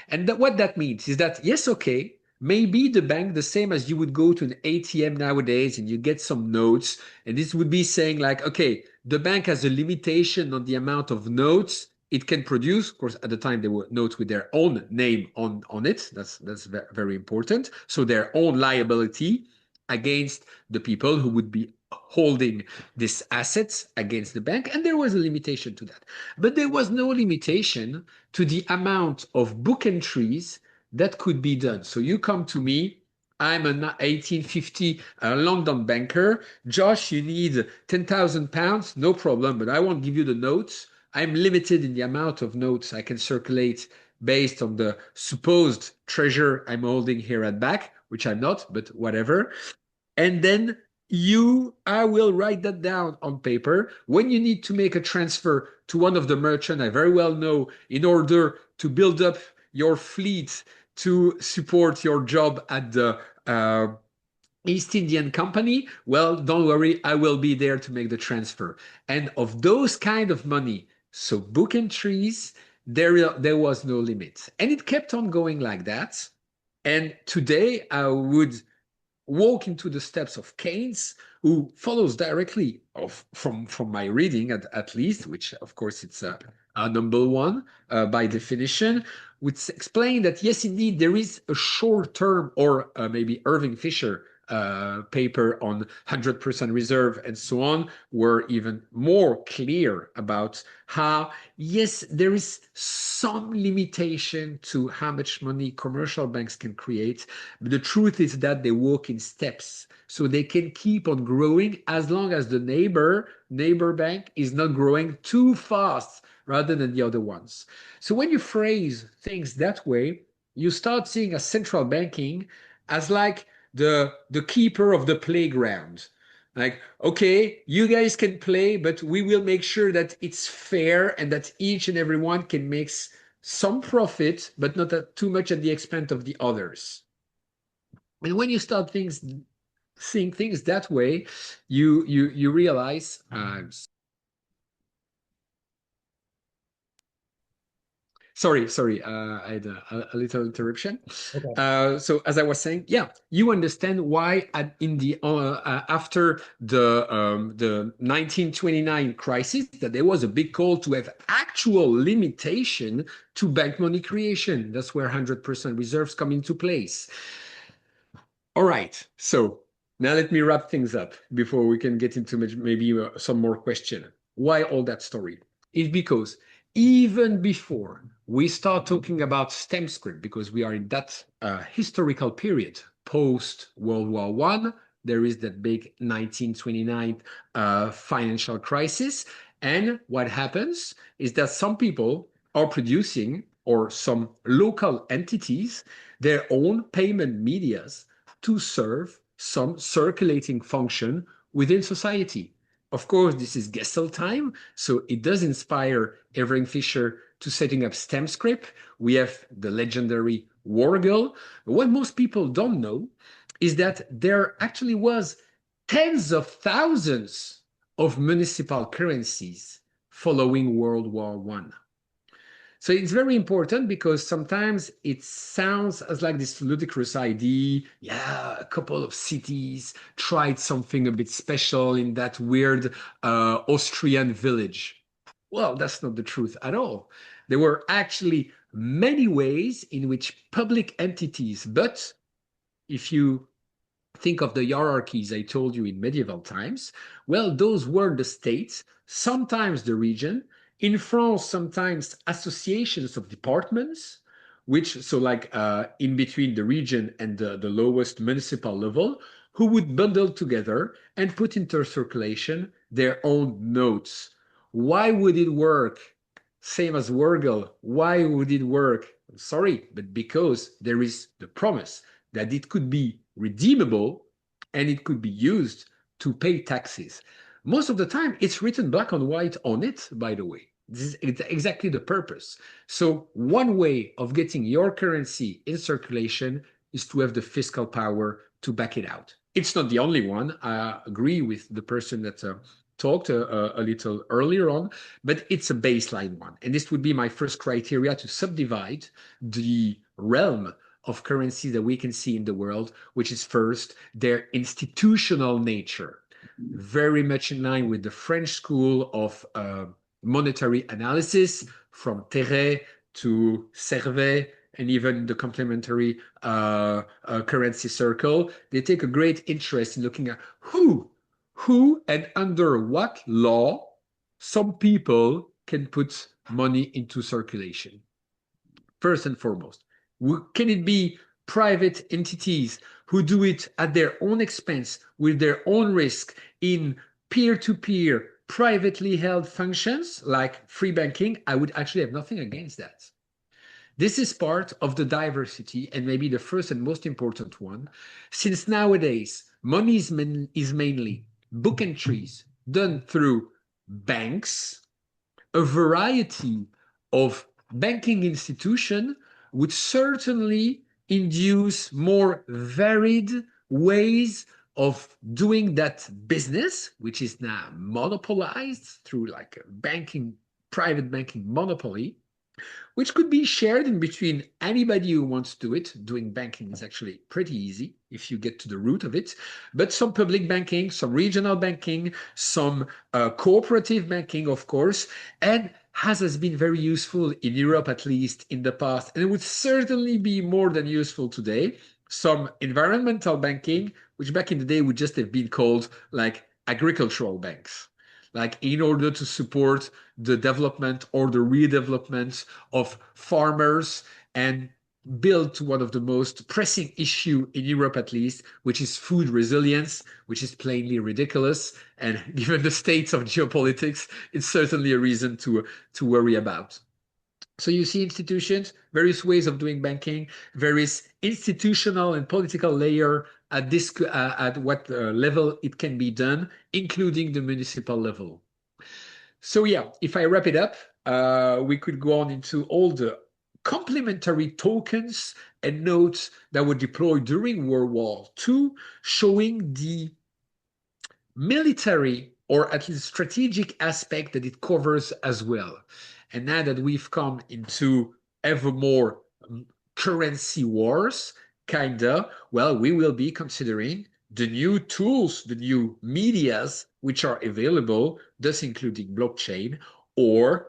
And what that means is that, yes, okay, maybe the bank, the same as you would go to an ATM nowadays and you get some notes, and this would be saying like, okay, the bank has a limitation on the amount of notes it can produce. Of course, at the time, there were notes with their own name on it. That's very important. So their own liability against the people who would be holding these assets against the bank. And there was a limitation to that. But there was no limitation to the amount of book entries that could be done. So you come to me, I'm an 1850 London banker. Josh, you need 10,000 pounds, no problem, but I won't give you the notes. I'm limited in the amount of notes I can circulate based on the supposed treasure I'm holding here at back, which I'm not, but whatever. And then I will write that down on paper. When you need to make a transfer to one of the merchants, I very well know, in order to build up your fleet to support your job at the East Indian Company, well, don't worry, I will be there to make the transfer. And of those kind of money, so book entries, there was no limit. And it kept on going like that. And today I would walk into the steps of Keynes, who follows directly from my reading, at least, which of course it's a number one by definition, would explain that yes, indeed, there is a short-term, or maybe Irving Fisher paper on 100% reserve and so on, were even more clear about how, yes, there is some limitation to how much money commercial banks can create, but the truth is that they walk in steps, so they can keep on growing as long as the neighbor bank is not growing too fast rather than the other ones. So when you phrase things that way, you start seeing a central banking as like the keeper of the playground. Like, okay, you guys can play, but we will make sure that it's fair and that each and everyone can make some profit, but not too much at the expense of the others. And when you start seeing things that way, you realize Sorry, I had a little interruption. Okay. So as I was saying, yeah, you understand why after the 1929 crisis that there was a big call to have actual limitation to bank money creation. That's where 100% reserves come into place. All right, so now let me wrap things up before we can get into maybe some more question. Why all that story? It's because even before we start talking about stem script, because we are in that historical period post World War One, there is that big 1929 financial crisis, and what happens is that some people are producing, or some local entities, their own payment medias to serve some circulating function within society. Of course, this is Gesell time, so it does inspire Irving Fisher to setting up StemScript. We have the legendary Wargle. What most people don't know is that there actually was tens of thousands of municipal currencies following World War One. So it's very important because sometimes it sounds as like this ludicrous idea. Yeah, a couple of cities tried something a bit special in that weird Austrian village. Well, that's not the truth at all. There were actually many ways in which public entities, but if you think of the hierarchies I told you in medieval times, well, those were the states, sometimes the region. In France, sometimes associations of departments, which, so like in between the region and the lowest municipal level, who would bundle together and put into circulation their own notes. Why would it work? Same as Wurgel. Why would it work? I'm sorry, but because there is the promise that it could be redeemable and it could be used to pay taxes. Most of the time, it's written black on white on it, by the way. This is exactly the purpose. So one way of getting your currency in circulation is to have the fiscal power to back it out. It's not the only one. I agree with the person that talked a little earlier on, but it's a baseline one. And this would be my first criteria to subdivide the realm of currencies that we can see in the world, which is first their institutional nature, very much in line with the French school of monetary analysis, from Terret to Servet, and even the complementary currency circle. They take a great interest in looking at who and under what law some people can put money into circulation. First and foremost, can it be private entities who do it at their own expense, with their own risk, in peer-to-peer, privately held functions like free banking? I would actually have nothing against that. This is part of the diversity, and maybe the first and most important one, since nowadays money is mainly book entries done through banks. A variety of banking institution would certainly induce more varied ways of doing that business, which is now monopolized through like a banking, private banking monopoly, which could be shared in between anybody who wants to do it. Doing banking is actually pretty easy if you get to the root of it. But some public banking, some regional banking, some cooperative banking, of course, and has been very useful in Europe, at least in the past, and it would certainly be more than useful today. Some environmental banking, which back in the day would just have been called like agricultural banks, like in order to support the development or the redevelopment of farmers and build to one of the most pressing issue in Europe, at least, which is food resilience, which is plainly ridiculous. And given the states of geopolitics, it's certainly a reason to worry about. So you see institutions, various ways of doing banking, various institutional and political layer at this at what level it can be done, including the municipal level. So yeah, if I wrap it up, we could go on into all the complementary tokens and notes that were deployed during World War II, showing the military or at least strategic aspect that it covers as well. And now that we've come into ever more currency wars, kinda, well, we will be considering the new tools, the new medias which are available, thus including blockchain, or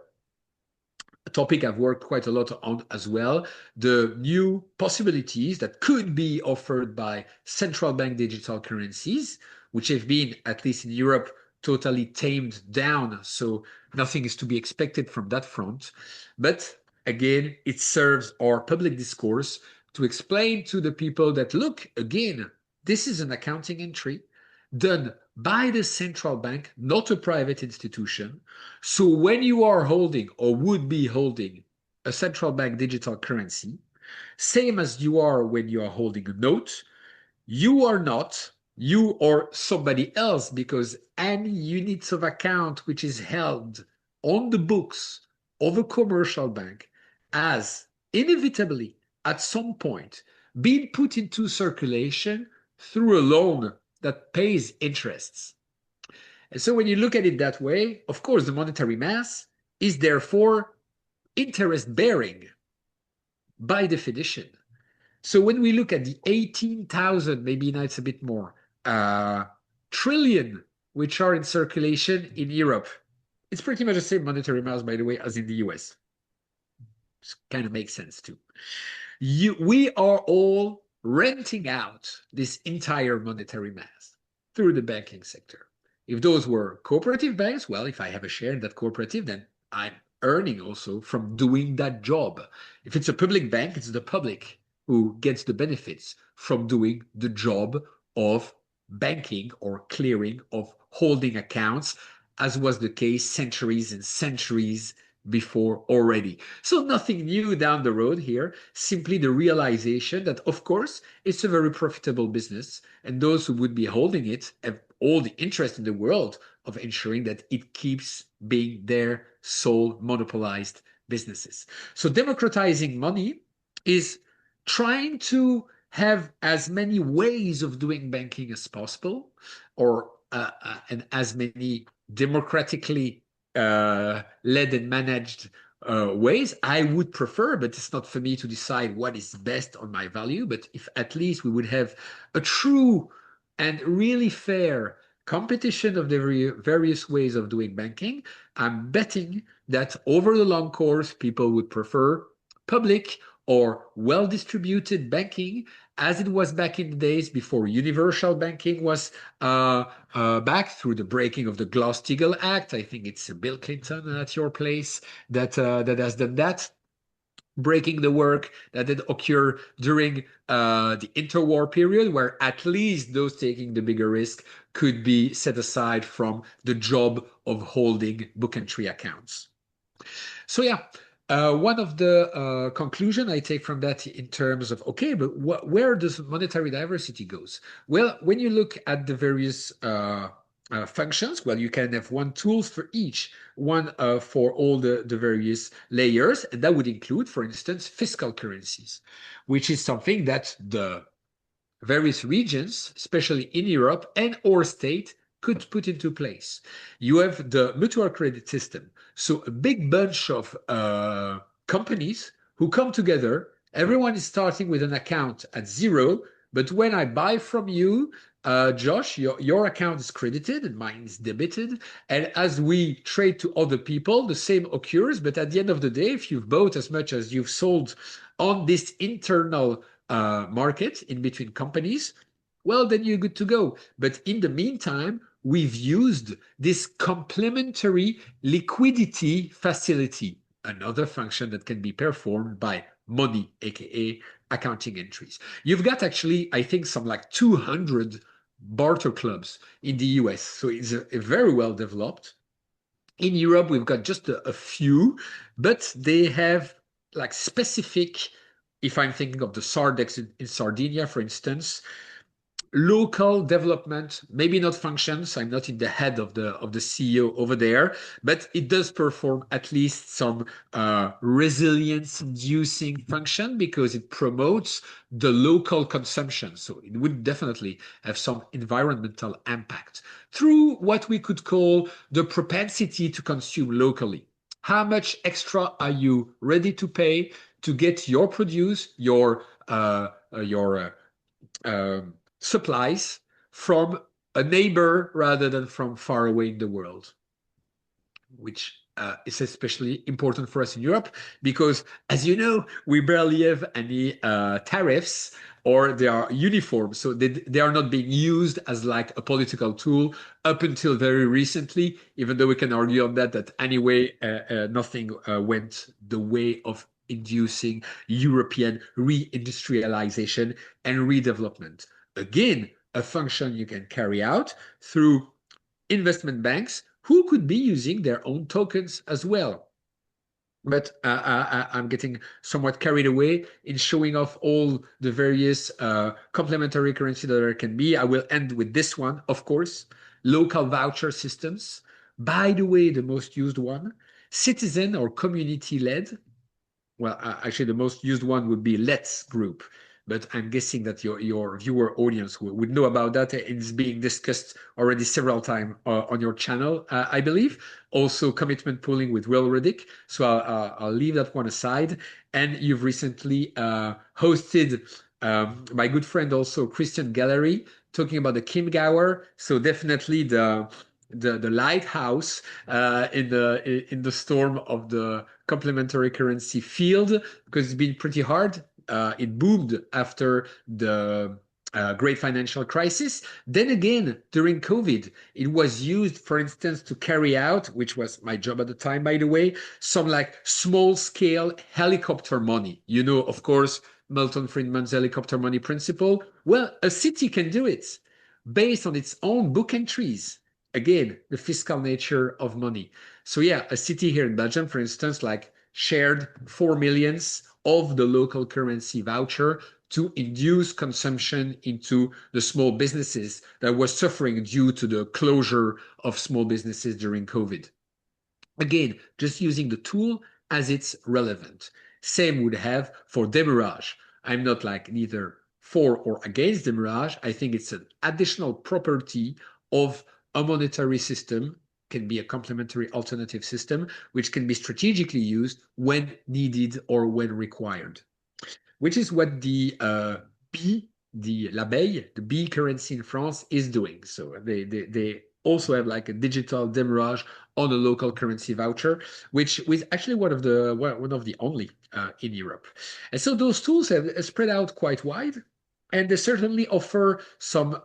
a topic I've worked quite a lot on as well, the new possibilities that could be offered by central bank digital currencies, which have been, at least in Europe, totally tamed down. So nothing is to be expected from that front. But again, it serves our public discourse to explain to the people that, look, again, this is an accounting entry done by the central bank, not a private institution. So when you are holding or would be holding a central bank digital currency, same as you are when you are holding a note, you are not, you or somebody else, because any units of account which is held on the books of a commercial bank has inevitably at some point been put into circulation through a loan that pays interests. And so when you look at it that way, of course, the monetary mass is therefore interest bearing by definition. So when we look at the 18,000, maybe now it's a bit more, trillion which are in circulation in Europe, it's pretty much the same monetary mass, by the way, as in the US. It kind of makes sense too. We are all renting out this entire monetary mass through the banking sector. If those were cooperative banks, well, if I have a share in that cooperative, then I'm earning also from doing that job. If it's a public bank, it's the public who gets the benefits from doing the job of banking or clearing, of holding accounts, as was the case centuries and centuries before already. So nothing new down the road here, simply the realization that, of course, it's a very profitable business, and those who would be holding it have all the interest in the world of ensuring that it keeps being their sole monopolized businesses. So democratizing money is trying to have as many ways of doing banking as possible, or and as many democratically led and managed ways. I would prefer, but it's not for me to decide what is best on my value. But if at least we would have a true and really fair competition of the various ways of doing banking, I'm betting that over the long course, people would prefer public or well-distributed banking, as it was back in the days before universal banking was back through the breaking of the Glass-Steagall Act. I think it's Bill Clinton at your place that has done that. Breaking the work that did occur during the interwar period, where at least those taking the bigger risk could be set aside from the job of holding book entry accounts. So yeah, one of the conclusion I take from that in terms of, okay, but where does monetary diversity goes? Well, when you look at the various functions, well, you can have one tool for each, one for all the various layers, and that would include, for instance, fiscal currencies, which is something that the various regions, especially in Europe and or state, could put into place. You have the mutual credit system. So a big bunch of companies who come together, everyone is starting with an account at zero, but when I buy from you, Josh, your account is credited and mine is debited. And as we trade to other people, the same occurs. But at the end of the day, if you've bought as much as you've sold on this internal market in between companies, well, then you're good to go. But in the meantime, we've used this complementary liquidity facility, another function that can be performed by money, aka accounting entries. You've got actually, I think, some like 200 barter clubs in the US. So it's a very well developed. In Europe, we've got just a few, but they have like specific, if I'm thinking of the Sardex in Sardinia, for instance, local development, maybe not functions. I'm not in the head of the CEO over there, but it does perform at least some resilience-inducing function because it promotes the local consumption. So it would definitely have some environmental impact through what we could call the propensity to consume locally. How much extra are you ready to pay to get your produce, your supplies from a neighbor rather than from far away in the world, which is especially important for us in Europe because, as you know, we barely have any tariffs, or they are uniform. So they are not being used as like a political tool up until very recently, even though we can argue on that anyway, nothing went the way of inducing European reindustrialization and redevelopment. Again, a function you can carry out through investment banks who could be using their own tokens as well. But I'm getting somewhat carried away in showing off all the various complementary currency that there can be. I will end with this one, of course, local voucher systems. By the way, the most used one, citizen or community-led. Well, actually, the most used one would be Let's Group, but I'm guessing that your viewer audience would know about that. It's being discussed already several times on your channel, I believe. Also, commitment pooling with Will Riddick. So I'll leave that one aside. And you've recently hosted my good friend also Christian Gallery talking about the Kim Gower. So definitely the lighthouse in the storm of the complementary currency field, because it's been pretty hard. It boomed after the great financial crisis. Then again, during COVID, it was used, for instance, to carry out, which was my job at the time, by the way, some like small scale helicopter money. You know, of course, Milton Friedman's helicopter money principle. Well, a city can do it based on its own book entries. Again, the fiscal nature of money. So yeah, a city here in Belgium, for instance, like shared 4 millions of the local currency voucher to induce consumption into the small businesses that were suffering due to the closure of small businesses during COVID. Again, just using the tool as it's relevant. Same would have for demurrage. I'm not like neither for or against demurrage. I think it's an additional property of a monetary system, can be a complementary alternative system, which can be strategically used when needed or when required, which is what the l'abeille, the bee currency in France, is doing. So they also have like a digital demurrage on a local currency voucher, which was actually one of the only in Europe. And so those tools have spread out quite wide. And they certainly offer some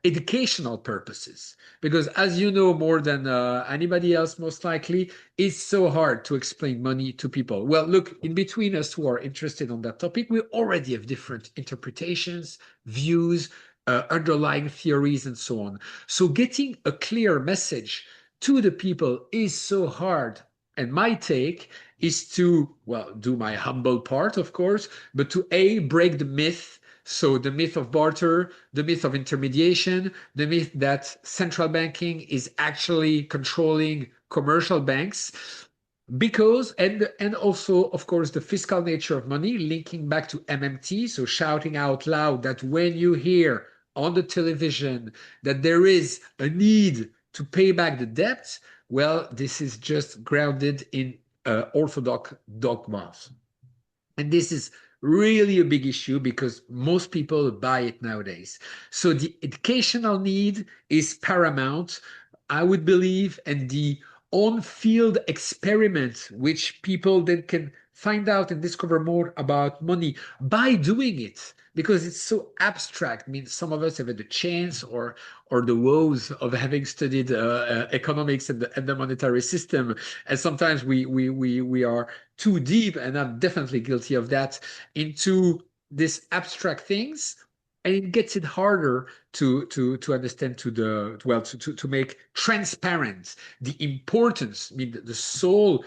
educational purposes, because as you know more than anybody else, most likely, it's so hard to explain money to people. Well, look, in between us who are interested on that topic, we already have different interpretations, views, underlying theories, and so on. So getting a clear message to the people is so hard. And my take is to, well, do my humble part, of course, but to break the myth. So the myth of barter, the myth of intermediation, the myth that central banking is actually controlling commercial banks, because, and also, of course, the fiscal nature of money, linking back to MMT, so shouting out loud that when you hear on the television that there is a need to pay back the debt, well, this is just grounded in orthodox dogmas. And this is really a big issue because most people buy it nowadays. So the educational need is paramount, I would believe, and the on-field experiment, which people then can find out and discover more about money by doing it, because it's so abstract. I mean, some of us have had the chance or the woes of having studied economics and the monetary system, and sometimes we are too deep, and I'm definitely guilty of that, into these abstract things, and it gets it harder to understand, to make transparent the importance, I mean, the soul,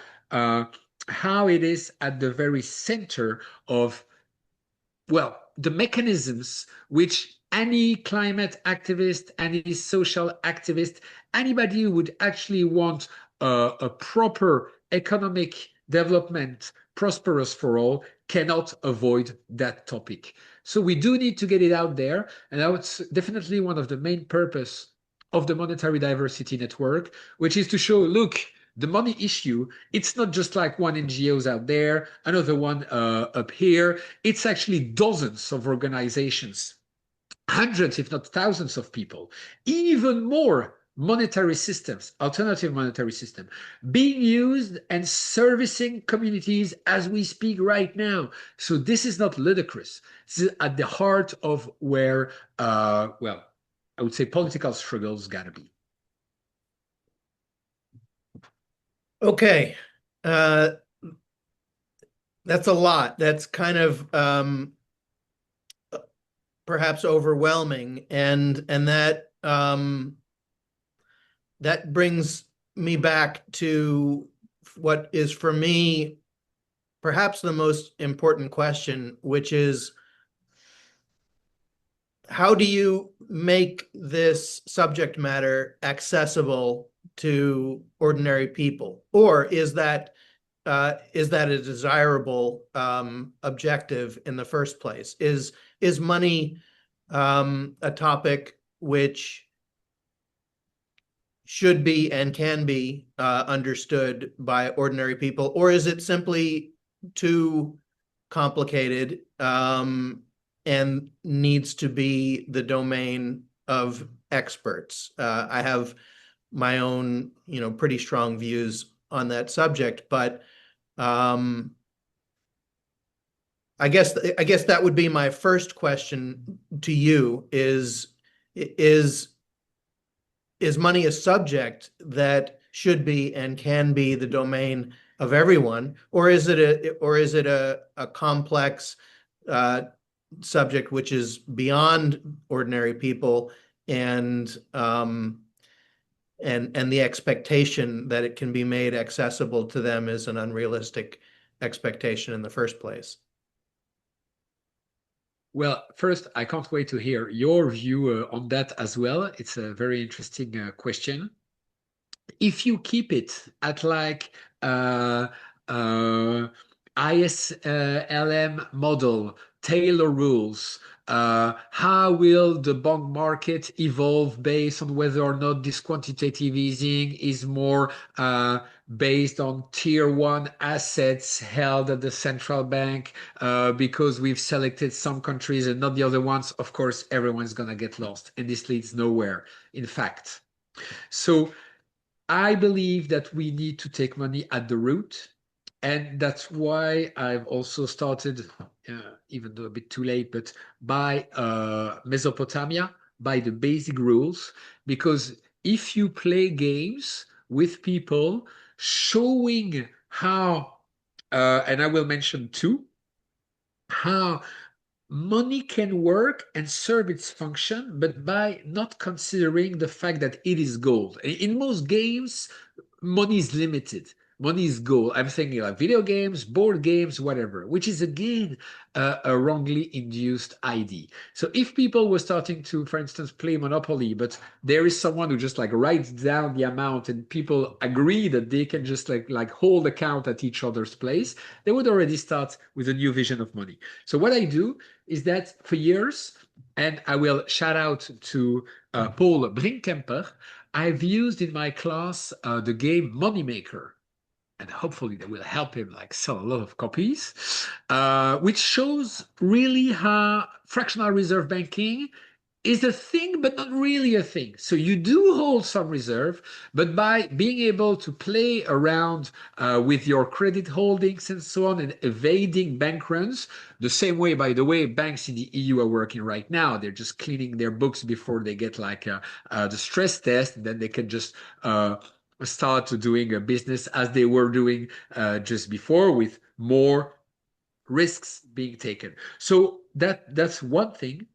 how it is at the very center of, well, the mechanisms which any climate activist, any social activist, anybody who would actually want a proper economic development, prosperous for all, cannot avoid that topic. So we do need to get it out there. And that's definitely one of the main purpose of the Monetary Diversity Network, which is to show, look, The money issue, it's not just like one NGO's out there, another one up here. It's actually dozens of organizations, hundreds, if not thousands of people, even more monetary systems, alternative monetary system, being used and servicing communities as we speak right now. So this is not ludicrous. This is at the heart of where, well, I would say political struggles gotta be. Okay. That's a lot. That's kind of perhaps overwhelming, and that brings me back to what is for me perhaps the most important question, which is how do you make this subject matter accessible to ordinary people? Or is that a desirable objective in the first place? Is money a topic which should be and can be understood by ordinary people, or is it simply too complicated and needs to be the domain of experts? I have my own, pretty strong views on that subject, but I guess that would be my first question to you: is money a subject that should be and can be the domain of everyone, or is it a complex subject which is beyond ordinary people, and the expectation that it can be made accessible to them is an unrealistic expectation in the first place? Well, first, I can't wait to hear your view on that as well. It's a very interesting question. If you keep it at like ISLM model, Taylor rules, how will the bond market evolve based on whether or not this quantitative easing is more based on tier one assets held at the central bank because we've selected some countries and not the other ones? Of course, everyone's going to get lost, and this leads nowhere, in fact. So I believe that we need to take money at the root. And that's why I've also started, even though a bit too late, but by Mesopotamia, by the basic rules. Because if you play games with people showing how, and I will mention two, how money can work and serve its function, but by not considering the fact that it is gold. In most games, money is limited. Money is gold. I'm thinking like video games, board games, whatever, which is again a wrongly induced idea. So if people were starting to, for instance, play Monopoly, but there is someone who just like writes down the amount and people agree that they can just like hold account at each other's place, they would already start with a new vision of money. So what I do is that for years, and I will shout out to Paul Brinkemper, I've used in my class the game Moneymaker, and hopefully that will help him like sell a lot of copies, which shows really how fractional reserve banking is a thing, but not really a thing. So you do hold some reserve, but by being able to play around with your credit holdings and so on and evading bank runs, the same way, by the way, banks in the EU are working right now. They're just cleaning their books before they get like the stress test, and then they can just start doing a business as they were doing just before, with more risks being taken. So that's one thing,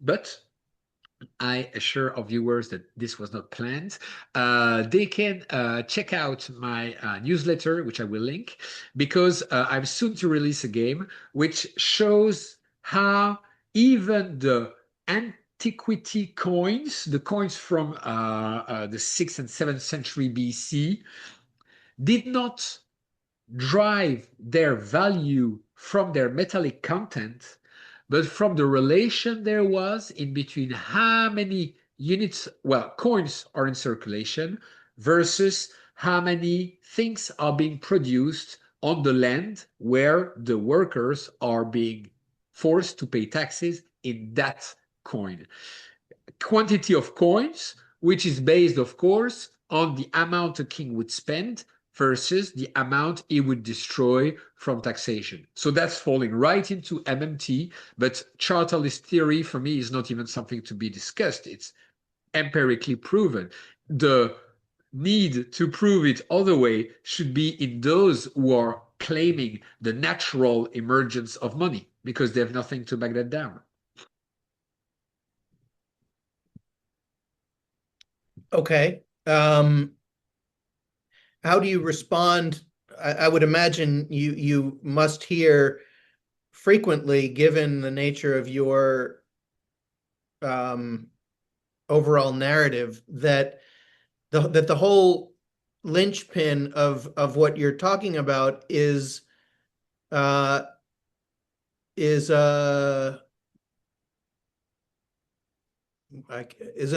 but I assure our viewers that this was not planned. They can check out my newsletter, which I will link, because I'm soon to release a game which shows how even the antiquity coins, the coins from the 6th and 7th century BC, did not drive their value from their metallic content, but from the relation there was in between how many units, well, coins are in circulation versus how many things are being produced on the land where the workers are being forced to pay taxes in that coin. Quantity of coins, which is based, of course, on the amount a king would spend versus the amount he would destroy from taxation. So that's falling right into MMT, but chartalist theory for me is not even something to be discussed. It's empirically proven. The need to prove it other way should be in those who are claiming the natural emergence of money because they have nothing to back that down. Okay. How do you respond? I would imagine you must hear frequently, given the nature of your overall narrative, that the whole linchpin of what you're talking about is uh, is an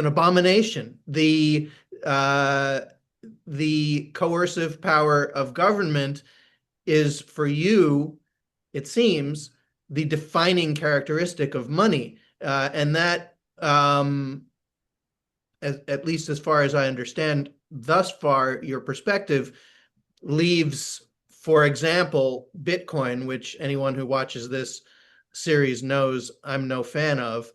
abomination. The coercive power of government is, for you, it seems, the defining characteristic of money, and that, at least as far as I understand, thus far, your perspective leaves, for example, Bitcoin, which anyone who watches this series knows I'm no fan of,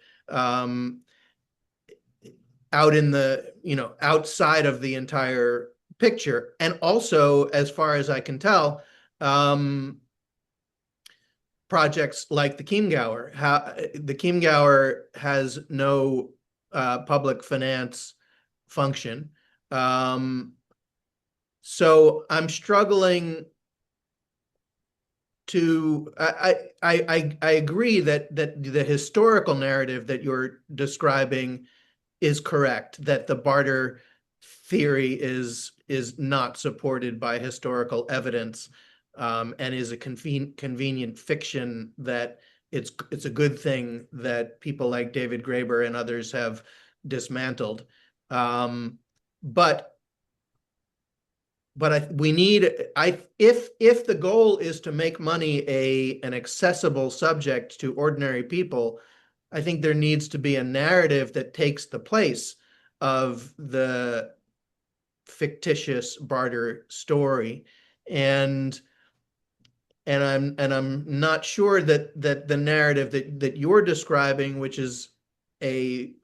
out in the, outside of the entire picture. And also, as far as I can tell, projects like the Chiemgauer. The Chiemgauer has no public finance function. So I'm struggling to. I agree that the historical narrative that you're describing is correct, that the barter theory is not supported by historical evidence, and is a convenient fiction, that it's a good thing that people like David Graeber and others have dismantled. But we need, if the goal is to make money an accessible subject to ordinary people, I think there needs to be a narrative that takes the place of the fictitious barter story. And I'm not sure that the narrative that you're describing, which is a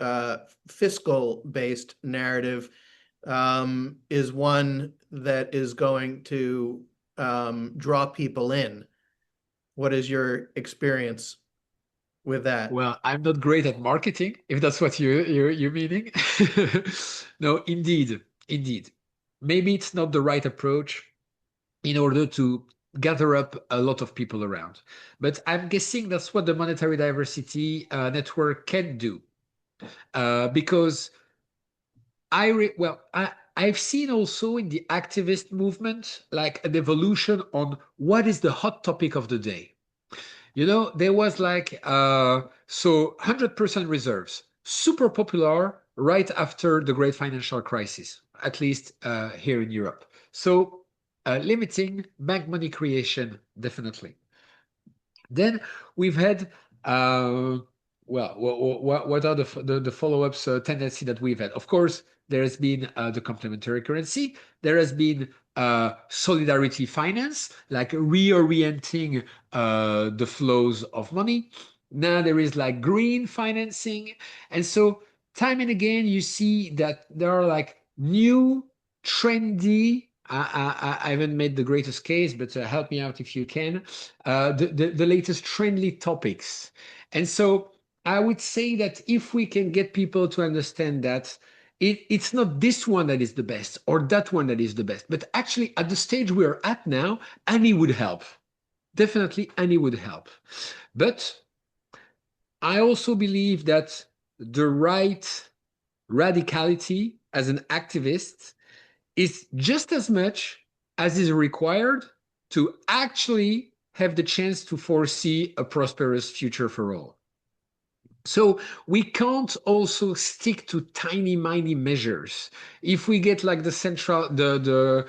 fiscal based narrative, is one that is going to draw people in. What is your experience with that? Well, I'm not great at marketing, if that's what you're meaning. No, indeed, indeed. Maybe it's not the right approach in order to gather up a lot of people around. But I'm guessing that's what the Monetary Diversity Network can do. Because I've seen also in the activist movement like an evolution on what is the hot topic of the day. There was like, 100% reserves, super popular right after the great financial crisis, at least here in Europe. So limiting bank money creation, definitely. Then we've had, what are the follow-ups tendency that we've had? Of course, there has been the complementary currency. There has been solidarity finance, like reorienting the flows of money. Now there is like green financing. And so time and again, you see that there are like new, trendy, I haven't made the greatest case, but help me out if you can, the latest trendy topics. And so I would say that if we can get people to understand that it's not this one that is the best or that one that is the best, but actually at the stage we're at now, any would help. Definitely any would help. But I also believe that the right radicality as an activist is just as much as is required to actually have the chance to foresee a prosperous future for all. So we can't also stick to tiny, miny measures. If we get like the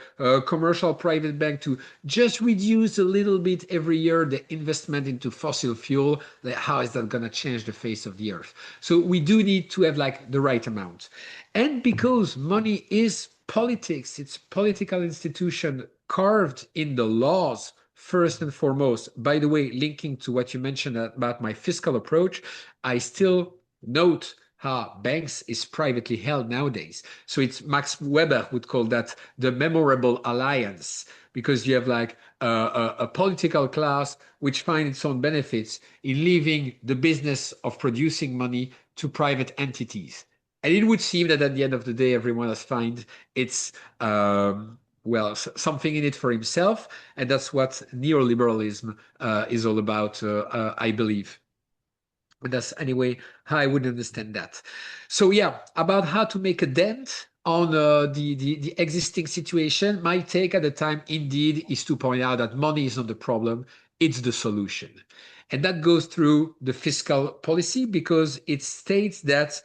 commercial private bank to just reduce a little bit every year the investment into fossil fuel, how is that going to change the face of the earth? So we do need to have like the right amount. And because money is politics, it's political institution carved in the laws first and foremost. By the way, linking to what you mentioned about my fiscal approach, I still note how banks is privately held nowadays. So it's Max Weber would call that the memorable alliance, because you have like a political class which find its own benefits in leaving the business of producing money to private entities. And it would seem that at the end of the day, everyone has found its well, something in it for himself, and that's what neoliberalism is all about, I believe. And that's anyway how I would understand that. So yeah, about how to make a dent on the existing situation, my take at the time indeed is to point out that money is not the problem, it's the solution. And that goes through the fiscal policy because it states that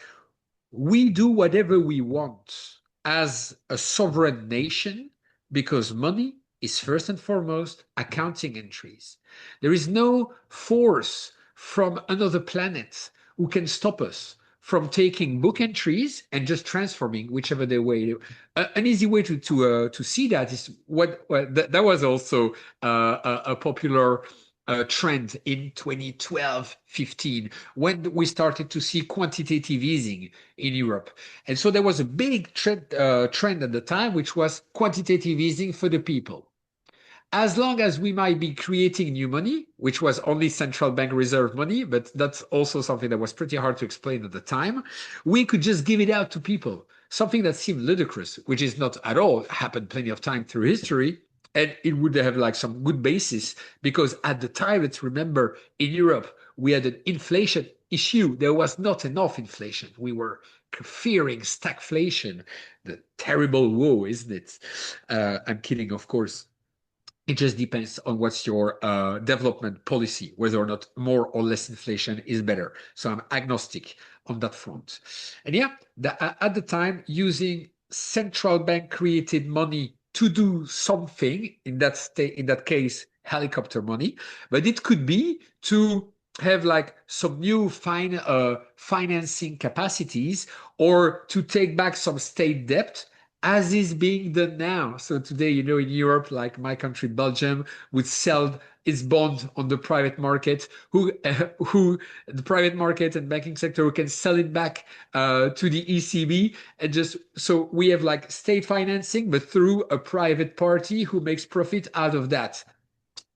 we do whatever we want as a sovereign nation because money is first and foremost accounting entries. There is no force from another planet who can stop us from taking book entries and just transforming whichever they way. An easy way to see that is that was also a popular trend in 2012-15 when we started to see quantitative easing in Europe. And so there was a big trend at the time, which was quantitative easing for the people. As long as we might be creating new money, which was only central bank reserve money, but that's also something that was pretty hard to explain at the time, we could just give it out to people. Something that seemed ludicrous, which is not at all happened plenty of time through history. And it would have like some good basis because at the time, let's remember, in Europe, we had an inflation issue. There was not enough inflation. We were fearing stagflation, the terrible woe, isn't it? I'm kidding, of course. It just depends on what's your development policy, whether or not more or less inflation is better. So I'm agnostic on that front. And yeah, at the time, using central bank created money to do something, in that case, helicopter money, but it could be to have like some new financing capacities or to take back some state debt as is being done now. So today, in Europe, like my country, Belgium, would sell its bond on the private market, who the private market and banking sector who can sell it back to the ECB. And just so we have like state financing, but through a private party who makes profit out of that.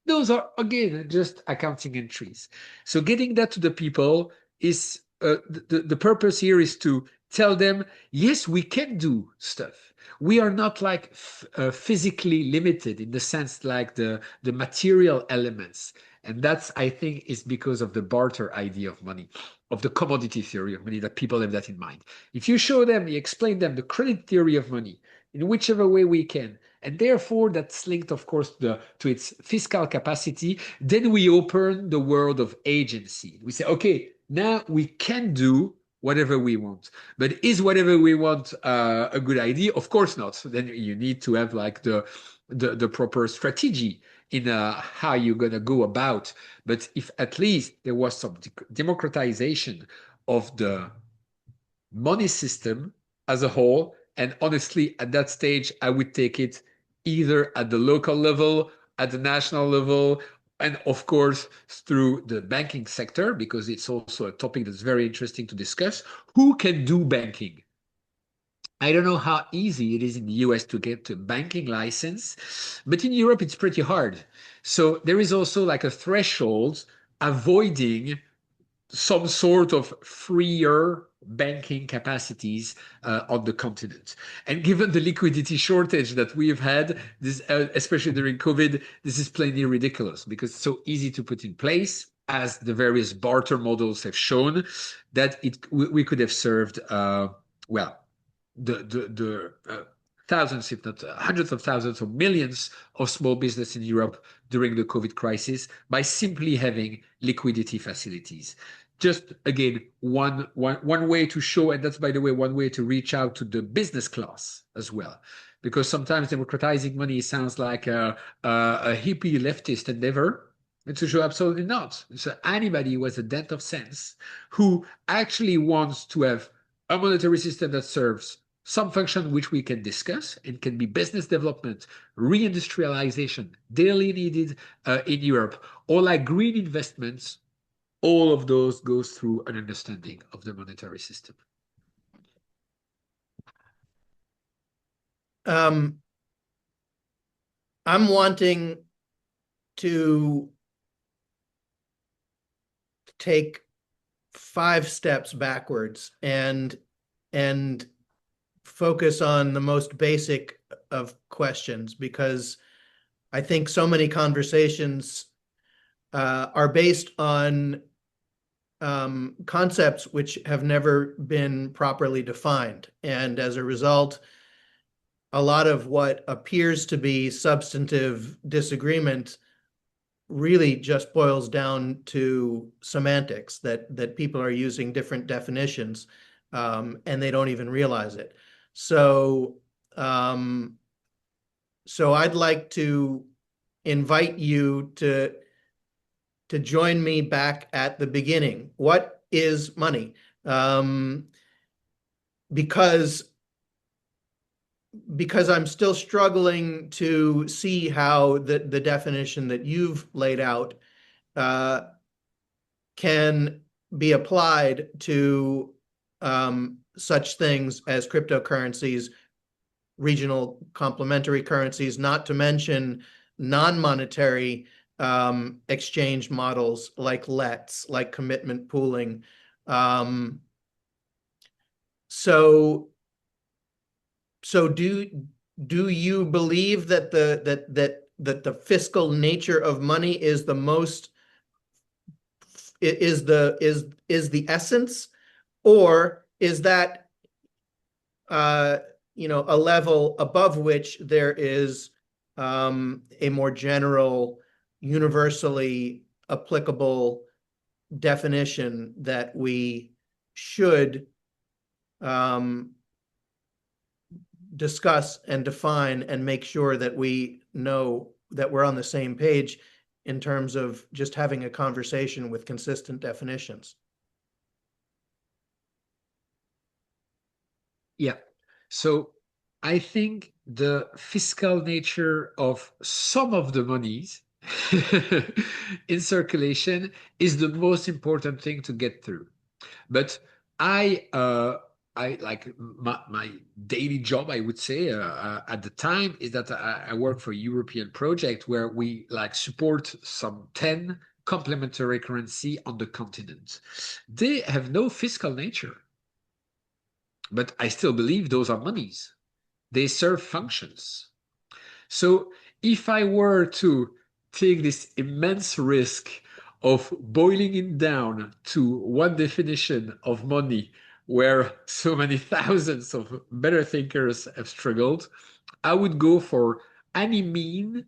Those are, again, just accounting entries. So getting that to the people is the purpose here is to tell them, yes, we can do stuff. We are not like physically limited in the sense like the material elements. And that's, I think, is because of the barter idea of money, of the commodity theory of money, that people have that in mind. If you show them, you explain them the credit theory of money in whichever way we can, and therefore that's linked, of course, to its fiscal capacity, then we open the world of agency. We say, okay, now we can do whatever we want. But is whatever we want a good idea? Of course not. So then you need to have like the proper strategy in how you're going to go about. But if at least there was some democratization of the money system as a whole, and honestly, at that stage, I would take it either at the local level, at the national level, and of course, through the banking sector, because it's also a topic that's very interesting to discuss. Who can do banking? I don't know how easy it is in the US to get a banking license, but in Europe, it's pretty hard. So there is also like a threshold avoiding some sort of freer banking capacities on the continent. And given the liquidity shortage that we've had, this, especially during COVID, this is plainly ridiculous because it's so easy to put in place, as the various barter models have shown, that we could have served, well, the thousands, if not hundreds of thousands or millions of small business in Europe during the COVID crisis by simply having liquidity facilities. just again, one way to show, and that's, by the way, one way to reach out to the business class as well. Because sometimes democratizing money sounds like a hippie leftist endeavor. And to show absolutely not. So anybody who has a dent of sense, who actually wants to have a monetary system that serves some function which we can discuss, and can be business development, reindustrialization, daily needed in Europe, or like green investments, all of those goes through an understanding of the monetary system. I'm wanting to take 5 steps backwards and focus on the most basic of questions, because I think so many conversations are based on concepts which have never been properly defined. And as a result, a lot of what appears to be substantive disagreement really just boils down to semantics, that people are using different definitions, and they don't even realize it. So, so I'd like to invite you to join me back at the beginning. What is money? Because I'm still struggling to see how the definition that you've laid out can be applied to such things as cryptocurrencies, regional complementary currencies, not to mention non-monetary exchange models like LETs, like commitment pooling. So do you believe that the fiscal nature of money is the most is the essence, or is that a level above which there is a more general, universally applicable definition that we should discuss and define, and make sure that we know that we're on the same page in terms of just having a conversation with consistent definitions? Yeah. So I think the fiscal nature of some of the monies in circulation is the most important thing to get through. But I like my daily job, I would say, at the time, is that I work for a European project where we like support some 10 complementary currency on the continent. They have no fiscal nature, but I still believe those are monies. They serve functions. So if I were to take this immense risk of boiling it down to one definition of money, where so many thousands of better thinkers have struggled, I would go for any mean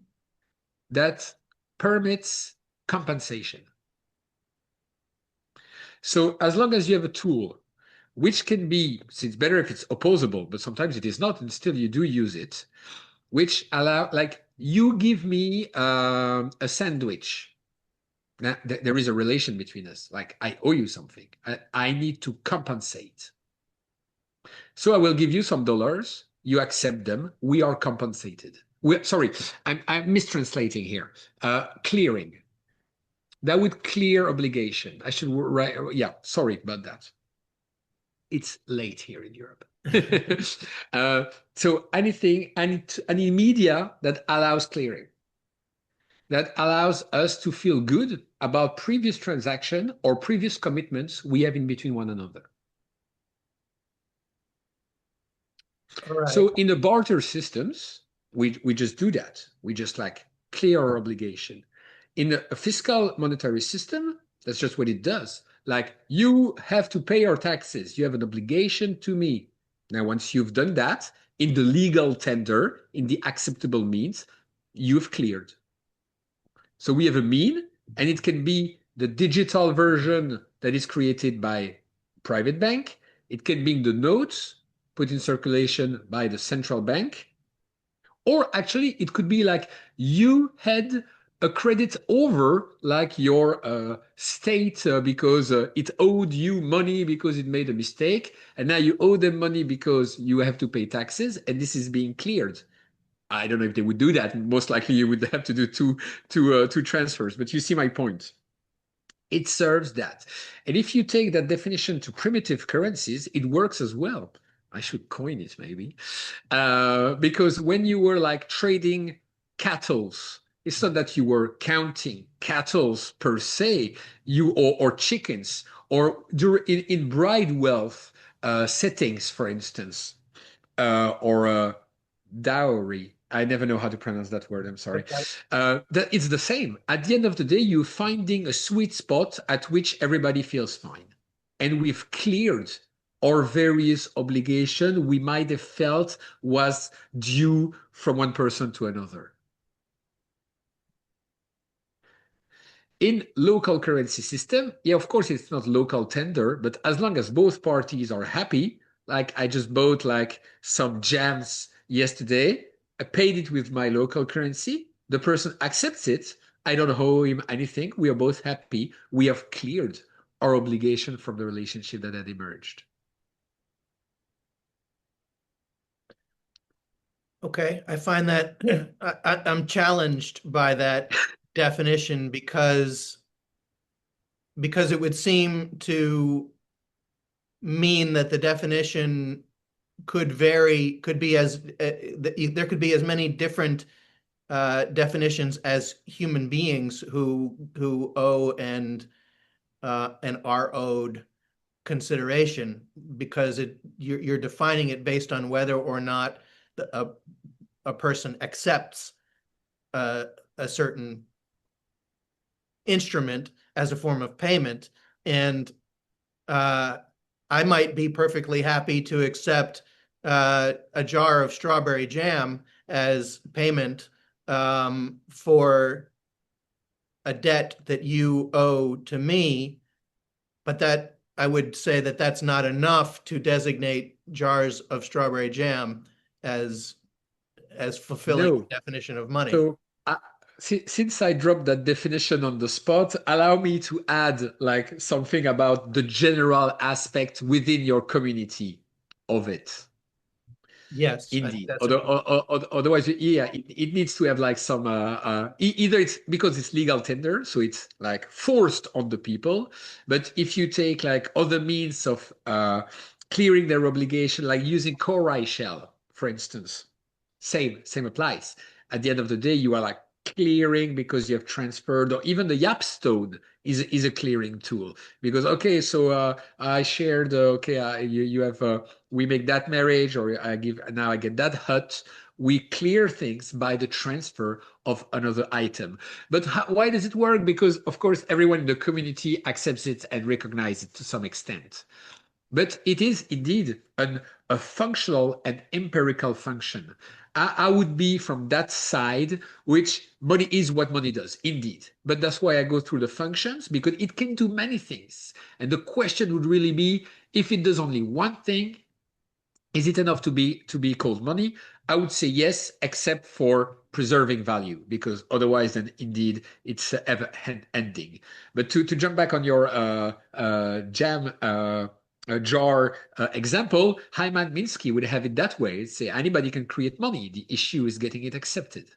that permits compensation. So as long as you have a tool, which can be, it's better if it's opposable, but sometimes it is not, and still you do use it, which allow, like, you give me a sandwich. Now, there is a relation between us. Like, I owe you something. I need to compensate. So I will give you some dollars. You accept them. We are compensated. Sorry, I'm mistranslating here. Clearing. That would clear obligation. I should write. Yeah, sorry about that. It's late here in Europe. So anything, any media that allows clearing, that allows us to feel good about previous transaction or previous commitments we have in between one another. All right. So in the barter systems, we just do that. We just like clear our obligation. In a fiscal monetary system, that's just what it does. Like, you have to pay your taxes. You have an obligation to me. Now, once you've done that, in the legal tender, in the acceptable means, you've cleared. So we have a mean, and it can be the digital version that is created by private bank. It can be the notes put in circulation by the central bank. Or actually, it could be like you had a credit over like your state because it owed you money because it made a mistake. And now you owe them money because you have to pay taxes. And this is being cleared. I don't know if they would do that. Most likely you would have to do two transfers. But you see my point. It serves that. And if you take that definition to primitive currencies, it works as well. I should coin it maybe. Because when you were like trading cattles, it's not that you were counting cattles per se, or chickens, or in bride wealth settings, for instance, or dowry. I never know how to pronounce that word. I'm sorry. That it's the same. At the end of the day, you're finding a sweet spot at which everybody feels fine. And we've cleared our various obligations we might have felt was due from one person to another. In local currency system, yeah, of course, it's not local tender, but as long as both parties are happy, like I just bought like some jams yesterday, I paid it with my local currency, the person accepts it, I don't owe him anything, we are both happy, we have cleared our obligation from the relationship that had emerged. Okay, I find that I'm challenged by that definition because it would seem to mean that the definition could vary, could be as there could be as many different definitions as human beings who owe and are owed consideration, because you're defining it based on whether or not a person accepts a certain instrument as a form of payment. And I might be perfectly happy to accept a jar of strawberry jam as payment for a debt that you owe to me, but that I would say that that's not enough to designate jars of strawberry jam as fulfilling No. the definition of money. So since I dropped that definition on the spot, allow me to add like something about the general aspect within your community of it. Yes, I think Indeed. that's important. Otherwise, yeah, it needs to have like some either it's because it's legal tender, so it's like forced on the people. But if you take like other means of clearing their obligation, like using cowrie shell, for instance, same applies. At the end of the day, you are like clearing because you have transferred, or even the yapstone is a clearing tool. Because okay, so I shared okay, you have we make that marriage, or I get that hut. We clear things by the transfer of another item. But why does it work? Because of course everyone in the community accepts it and recognizes it to some extent. But it is indeed a functional and empirical function. I would be from that side, which money is what money does, indeed. But that's why I go through the functions, because it can do many things. And the question would really be, if it does only one thing, is it enough to be called money? I would say yes, except for preserving value, because otherwise, then indeed it's ever ending. But to jump back on your jam jar example, Hyman Minsky would have it that way. Say anybody can create money. The issue is getting it accepted.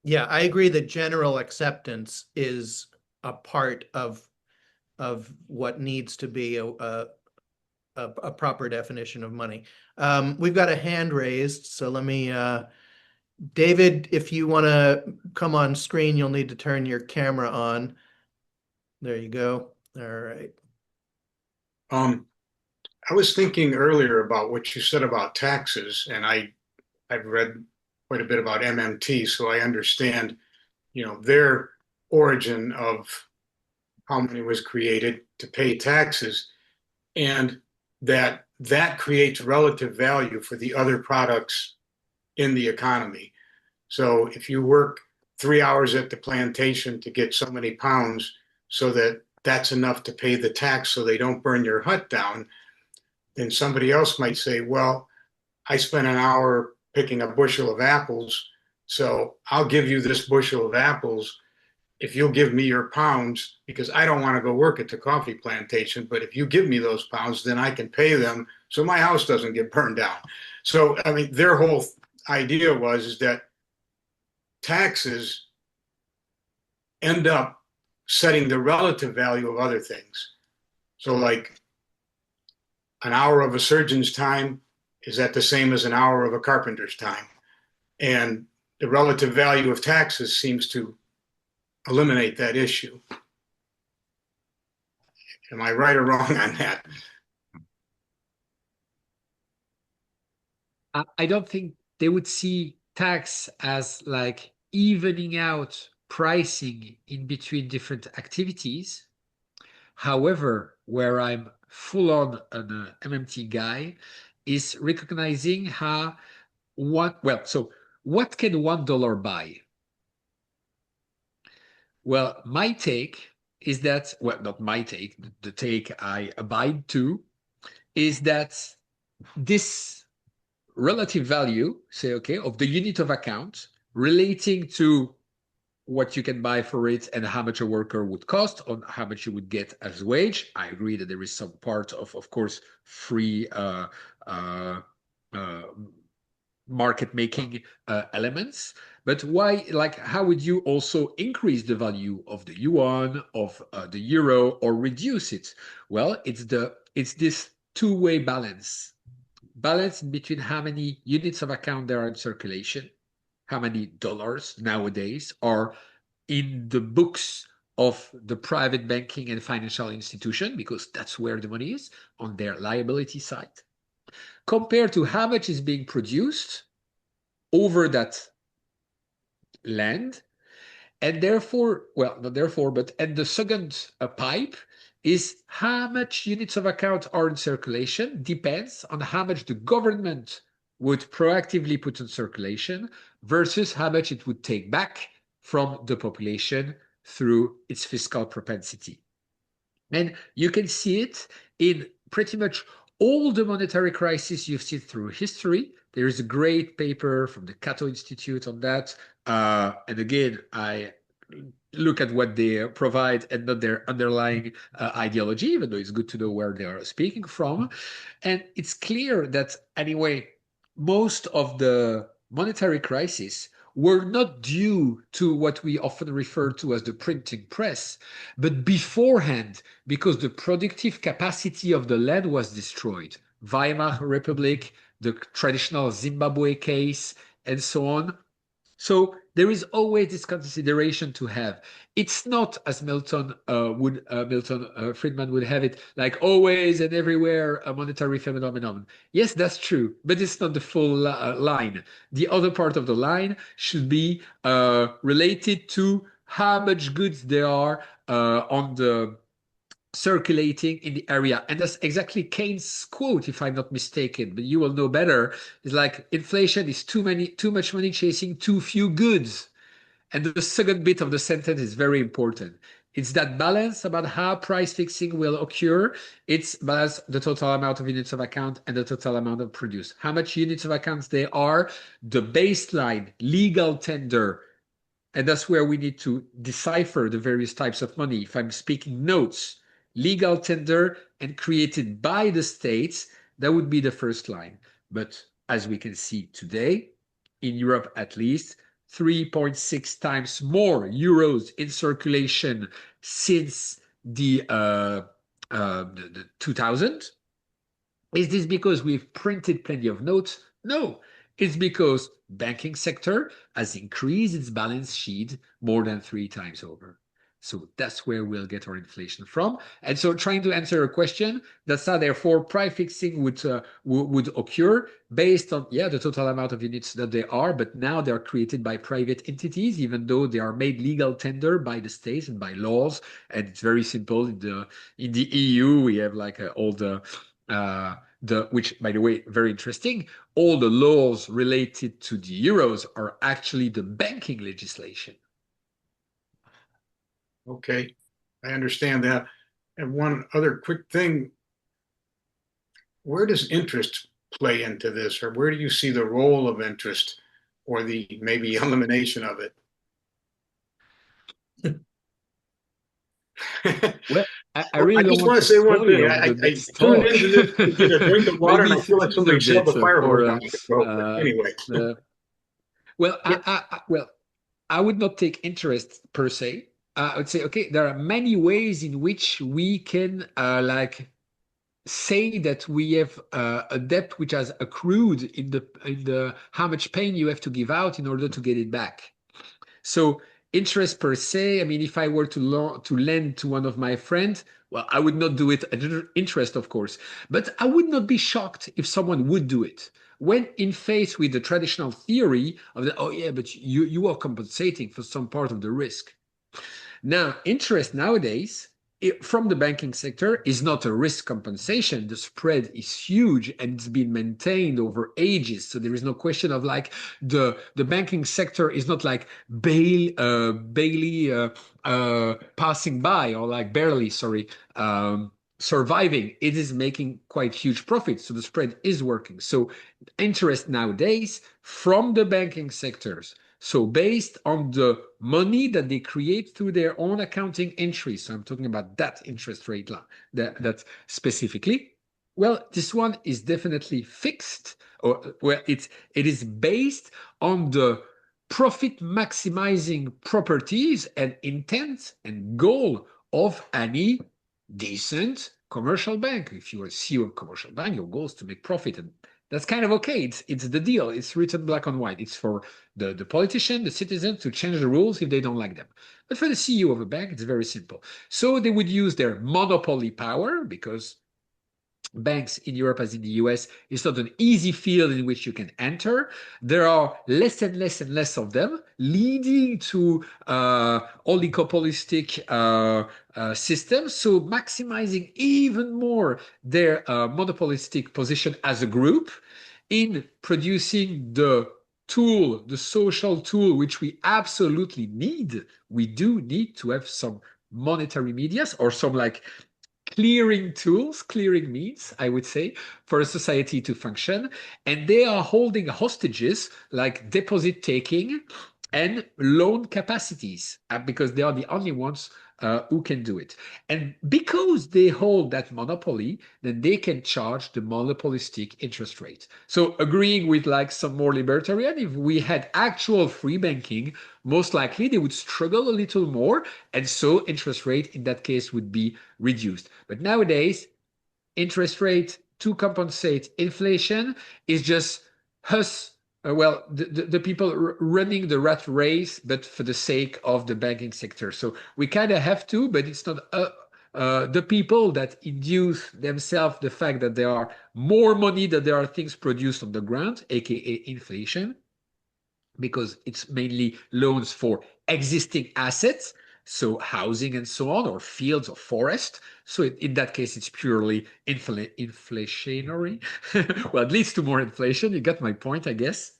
Yeah, I agree that general acceptance is a part of what needs to be a proper definition of money. We've got a hand raised, so let me, David, if you want to come on screen, you'll need to turn your camera on. There you go. All right. I was thinking earlier about what you said about taxes, and I've read quite a bit about MMT, so I understand, their origin of how money was created to pay taxes, and that creates relative value for the other products in the economy. So if you work 3 hours at the plantation to get so many pounds so that that's enough to pay the tax so they don't burn your hut down, then somebody else might say, well, I spent an hour picking a bushel of apples, so I'll give you this bushel of apples if you'll give me your pounds, because I don't want to go work at the coffee plantation, but if you give me those pounds, then I can pay them so my house doesn't get burned down. So, I mean, their whole idea was is that taxes end up setting the relative value of other things. So like an hour of a surgeon's time is that the same as an hour of a carpenter's time? And the relative value of taxes seems to eliminate that issue. Am I right or wrong on that? I don't think they would see tax as like evening out pricing in between different activities. However, where I'm full on an MMT guy is recognizing how so what can $1 buy? Well, my take is that, well, not my take, the take I abide to is that this relative value, say, okay, of the unit of account relating to what you can buy for it and how much a worker would cost on how much you would get as wage. I agree that there is some part of course, free market making elements. But why, like, how would you also increase the value of the yuan, of the euro, or reduce it? Well, it's this two-way balance between how many units of account there are in circulation, how many dollars nowadays are in the books of the private banking and financial institution, because that's where the money is on their liability side, compared to how much is being produced over that land. And therefore, well, not therefore, but and the second pipe is how much units of account are in circulation depends on how much the government would proactively put in circulation versus how much it would take back from the population through its fiscal propensity. And you can see it in pretty much all the monetary crises you've seen through history. There is a great paper from the Cato Institute on that. And again, I look at what they provide and not their underlying ideology, even though it's good to know where they are speaking from. And it's clear that, anyway, most of the monetary crises were not due to what we often refer to as the printing press, but beforehand, because the productive capacity of the land was destroyed. Weimar Republic, the traditional Zimbabwe case, and so on. So there is always this consideration to have. It's not, as Milton Friedman would have it, like always and everywhere a monetary phenomenon. Yes, that's true, but it's not the full line. The other part of the line should be related to how much goods there are on the circulating in the area. And that's exactly Keynes' quote, if I'm not mistaken, but you will know better. It's like inflation is too much money chasing too few goods. And the second bit of the sentence is very important. It's that balance about how price fixing will occur. It's balance the total amount of units of account and the total amount of produce. How much units of accounts there are, the baseline legal tender. And that's where we need to decipher the various types of money. If I'm speaking notes, legal tender and created by the states, that would be the first line. But as we can see today, in Europe at least, 3.6 times more euros in circulation since the 2000. Is this because we've printed plenty of notes? No, it's because banking sector has increased its balance sheet more than 3 times over. So that's where we'll get our inflation from. And so trying to answer a question, that's how therefore price fixing would occur based on, yeah, the total amount of units that they are, but now they're created by private entities, even though they are made legal tender by the states and by laws. And it's very simple. In the EU, we have like all which, by the way, very interesting, all the laws related to the euros are actually the banking legislation. Okay, I understand that. And one other quick thing, where does interest play into this, or where do you see the role of interest or the maybe elimination of it? Well, I Well, I really don't just want want to to say one spoil thing. the I next tuned talk. into this to get a drink of water, and Maybe I feel it's a like somebody teaser shoved bit a fire hose for down my throat. But anyway, the well, Yeah. well, I would not take interest per se. I would say, okay, there are many ways in which we can like say that we have a debt which has accrued in the how much pain you have to give out in order to get it back. So interest per se, I mean, if I were to lend to one of my friends, well, I would not do it at interest, of course, but I would not be shocked if someone would do it. When in face with the traditional theory of the, oh yeah, but you are compensating for some part of the risk. Now, interest nowadays from the banking sector is not a risk compensation. The spread is huge and it's been maintained over ages. So there is no question of like the banking sector is not like barely passing by or like barely, sorry, surviving. It is making quite huge profits. So the spread is working. So interest nowadays from the banking sectors, so based on the money that they create through their own accounting entries, so I'm talking about that interest rate line, that specifically, well, this one is definitely fixed, or well, it is based on the profit maximizing properties and intent and goal of any decent commercial bank. If you're a CEO of a commercial bank, your goal is to make profit, and that's kind of okay. It's the deal. It's written black on white. It's for the politician, the citizen to change the rules if they don't like them. But for the CEO of a bank, it's very simple. So they would use their monopoly power because banks in Europe as in the US, it's not an easy field in which you can enter. There are less and less and less of them, leading to oligopolistic systems. So maximizing even more their monopolistic position as a group in producing the tool, the social tool, which we absolutely need. We do need to have some monetary medias or some like clearing tools, clearing means, I would say, for a society to function. And they are holding hostages like deposit taking and loan capacities because they are the only ones who can do it. And because they hold that monopoly, then they can charge the monopolistic interest rate. So agreeing with like some more libertarian, if we had actual free banking, most likely they would struggle a little more. And so interest rate in that case would be reduced. But nowadays, interest rate to compensate inflation is just us, well, the people running the rat race, but for the sake of the banking sector. So we kind of have to, but it's not the people that induce themselves the fact that there are more money, that there are things produced on the ground, aka inflation, because it's mainly loans for existing assets, so housing and so on, or fields or forest. So in that case, it's purely inflationary. Well, it leads to more inflation. You got my point, I guess.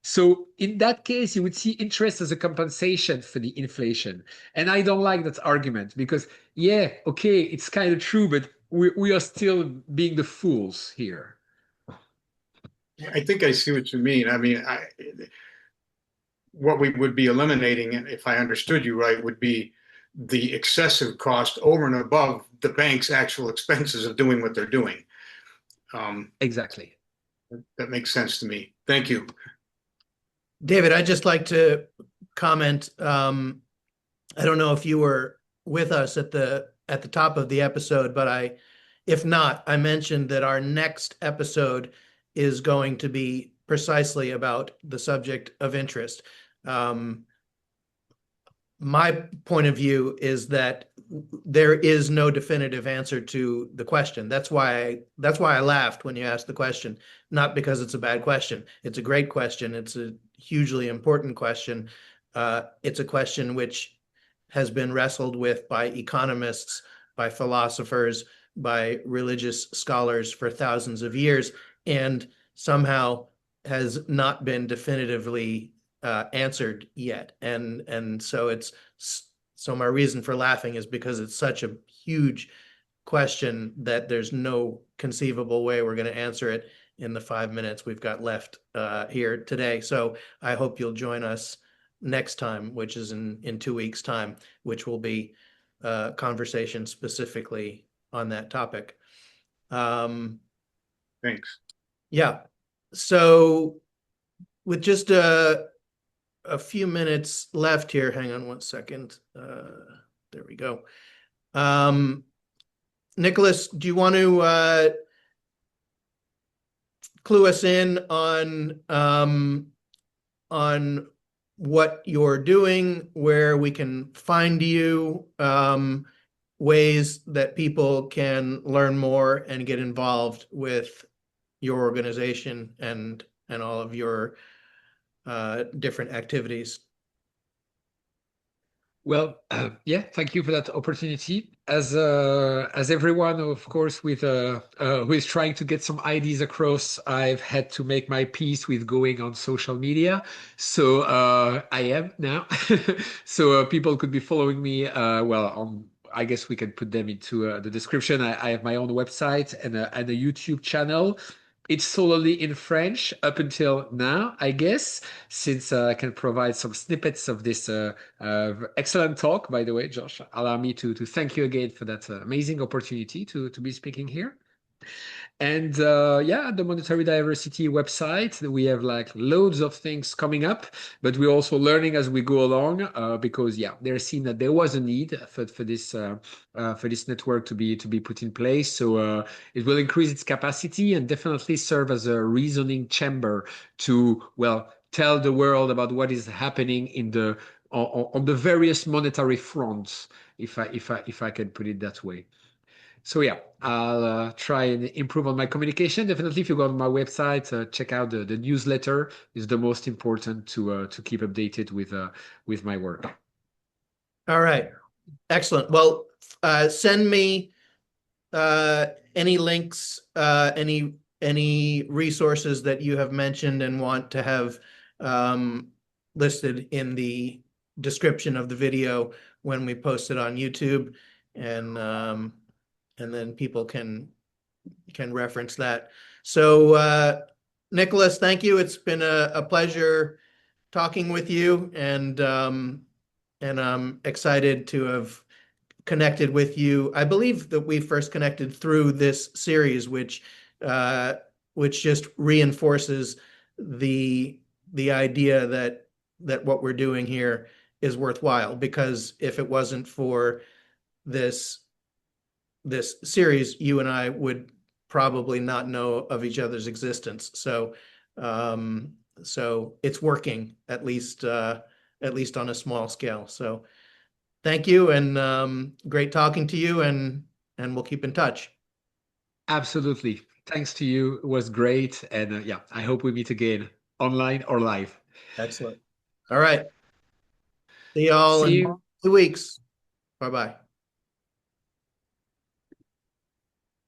So in that case, you would see interest as a compensation for the inflation. And I don't like that argument because, yeah, okay, it's kind of true, but we are still being the fools here. I think I see what you mean. I mean, what we would be eliminating, if I understood you right, would be the excessive cost over and above the bank's actual expenses of doing what they're doing. Exactly. That makes sense to me. Thank you. David, I'd just like to comment. I don't know if you were with us at the top of the episode, but if not, I mentioned that our next episode is going to be precisely about the subject of interest. My point of view is that there is no definitive answer to the question. That's why I laughed when you asked the question, not because it's a bad question. It's a great question. It's a hugely important question. It's a question which has been wrestled with by economists, by philosophers, by religious scholars for thousands of years, and somehow has not been definitively answered yet. And so it's So my reason for laughing is because it's such a huge question that there's no conceivable way we're going to answer it in the 5 minutes we've got left here today. So I hope you'll join us next time, which is in 2 weeks' time, which will be a conversation specifically on that topic. Thanks. Yeah. So with just a few minutes left here, hang on one second. There we go. Nicolas, do you want to clue us in on what you're doing, where we can find you, ways that people can learn more and get involved with your organization and all of your different activities? Well, yeah, thank you for that opportunity. As everyone, of course, with who is trying to get some ideas across, I've had to make my peace with going on social media. So I am now. So people could be following me. Well, on I guess we can put them into the description. I have my own website and a YouTube channel. It's solely in French up until now, I guess, since I can provide some snippets of this excellent talk, by the way, Josh. Allow me to thank you again for that amazing opportunity to be speaking here. And yeah, the Monetary Diversity website, we have like loads of things coming up, but we're also learning as we go along because yeah, they're seeing that there was a need for this network to be put in place. So it will increase its capacity and definitely serve as a reasoning chamber to, well, tell the world about what is happening in the on the various monetary fronts, if I can put it that way. So yeah, I'll try and improve on my communication. Definitely, if you go on my website, check out the newsletter. Is the most important to keep updated with my work. All right, excellent. Well, send me any links, any resources that you have mentioned and want to have listed in the description of the video when we post it on YouTube, and then people can reference that. So Nicolas, thank you. It's been a pleasure talking with you, and I'm excited to have connected with you. I believe that we first connected through this series, which just reinforces the idea that what we're doing here is worthwhile. Because if it wasn't for this series, you and I would probably not know of each other's existence. So it's working, at least on a small scale. So thank you, and great talking to you, and we'll keep in touch. Absolutely. Thanks to you. It was great. And yeah, I hope we meet again online or live. Excellent. All right. See y'all See in you. 2 weeks. Bye-bye.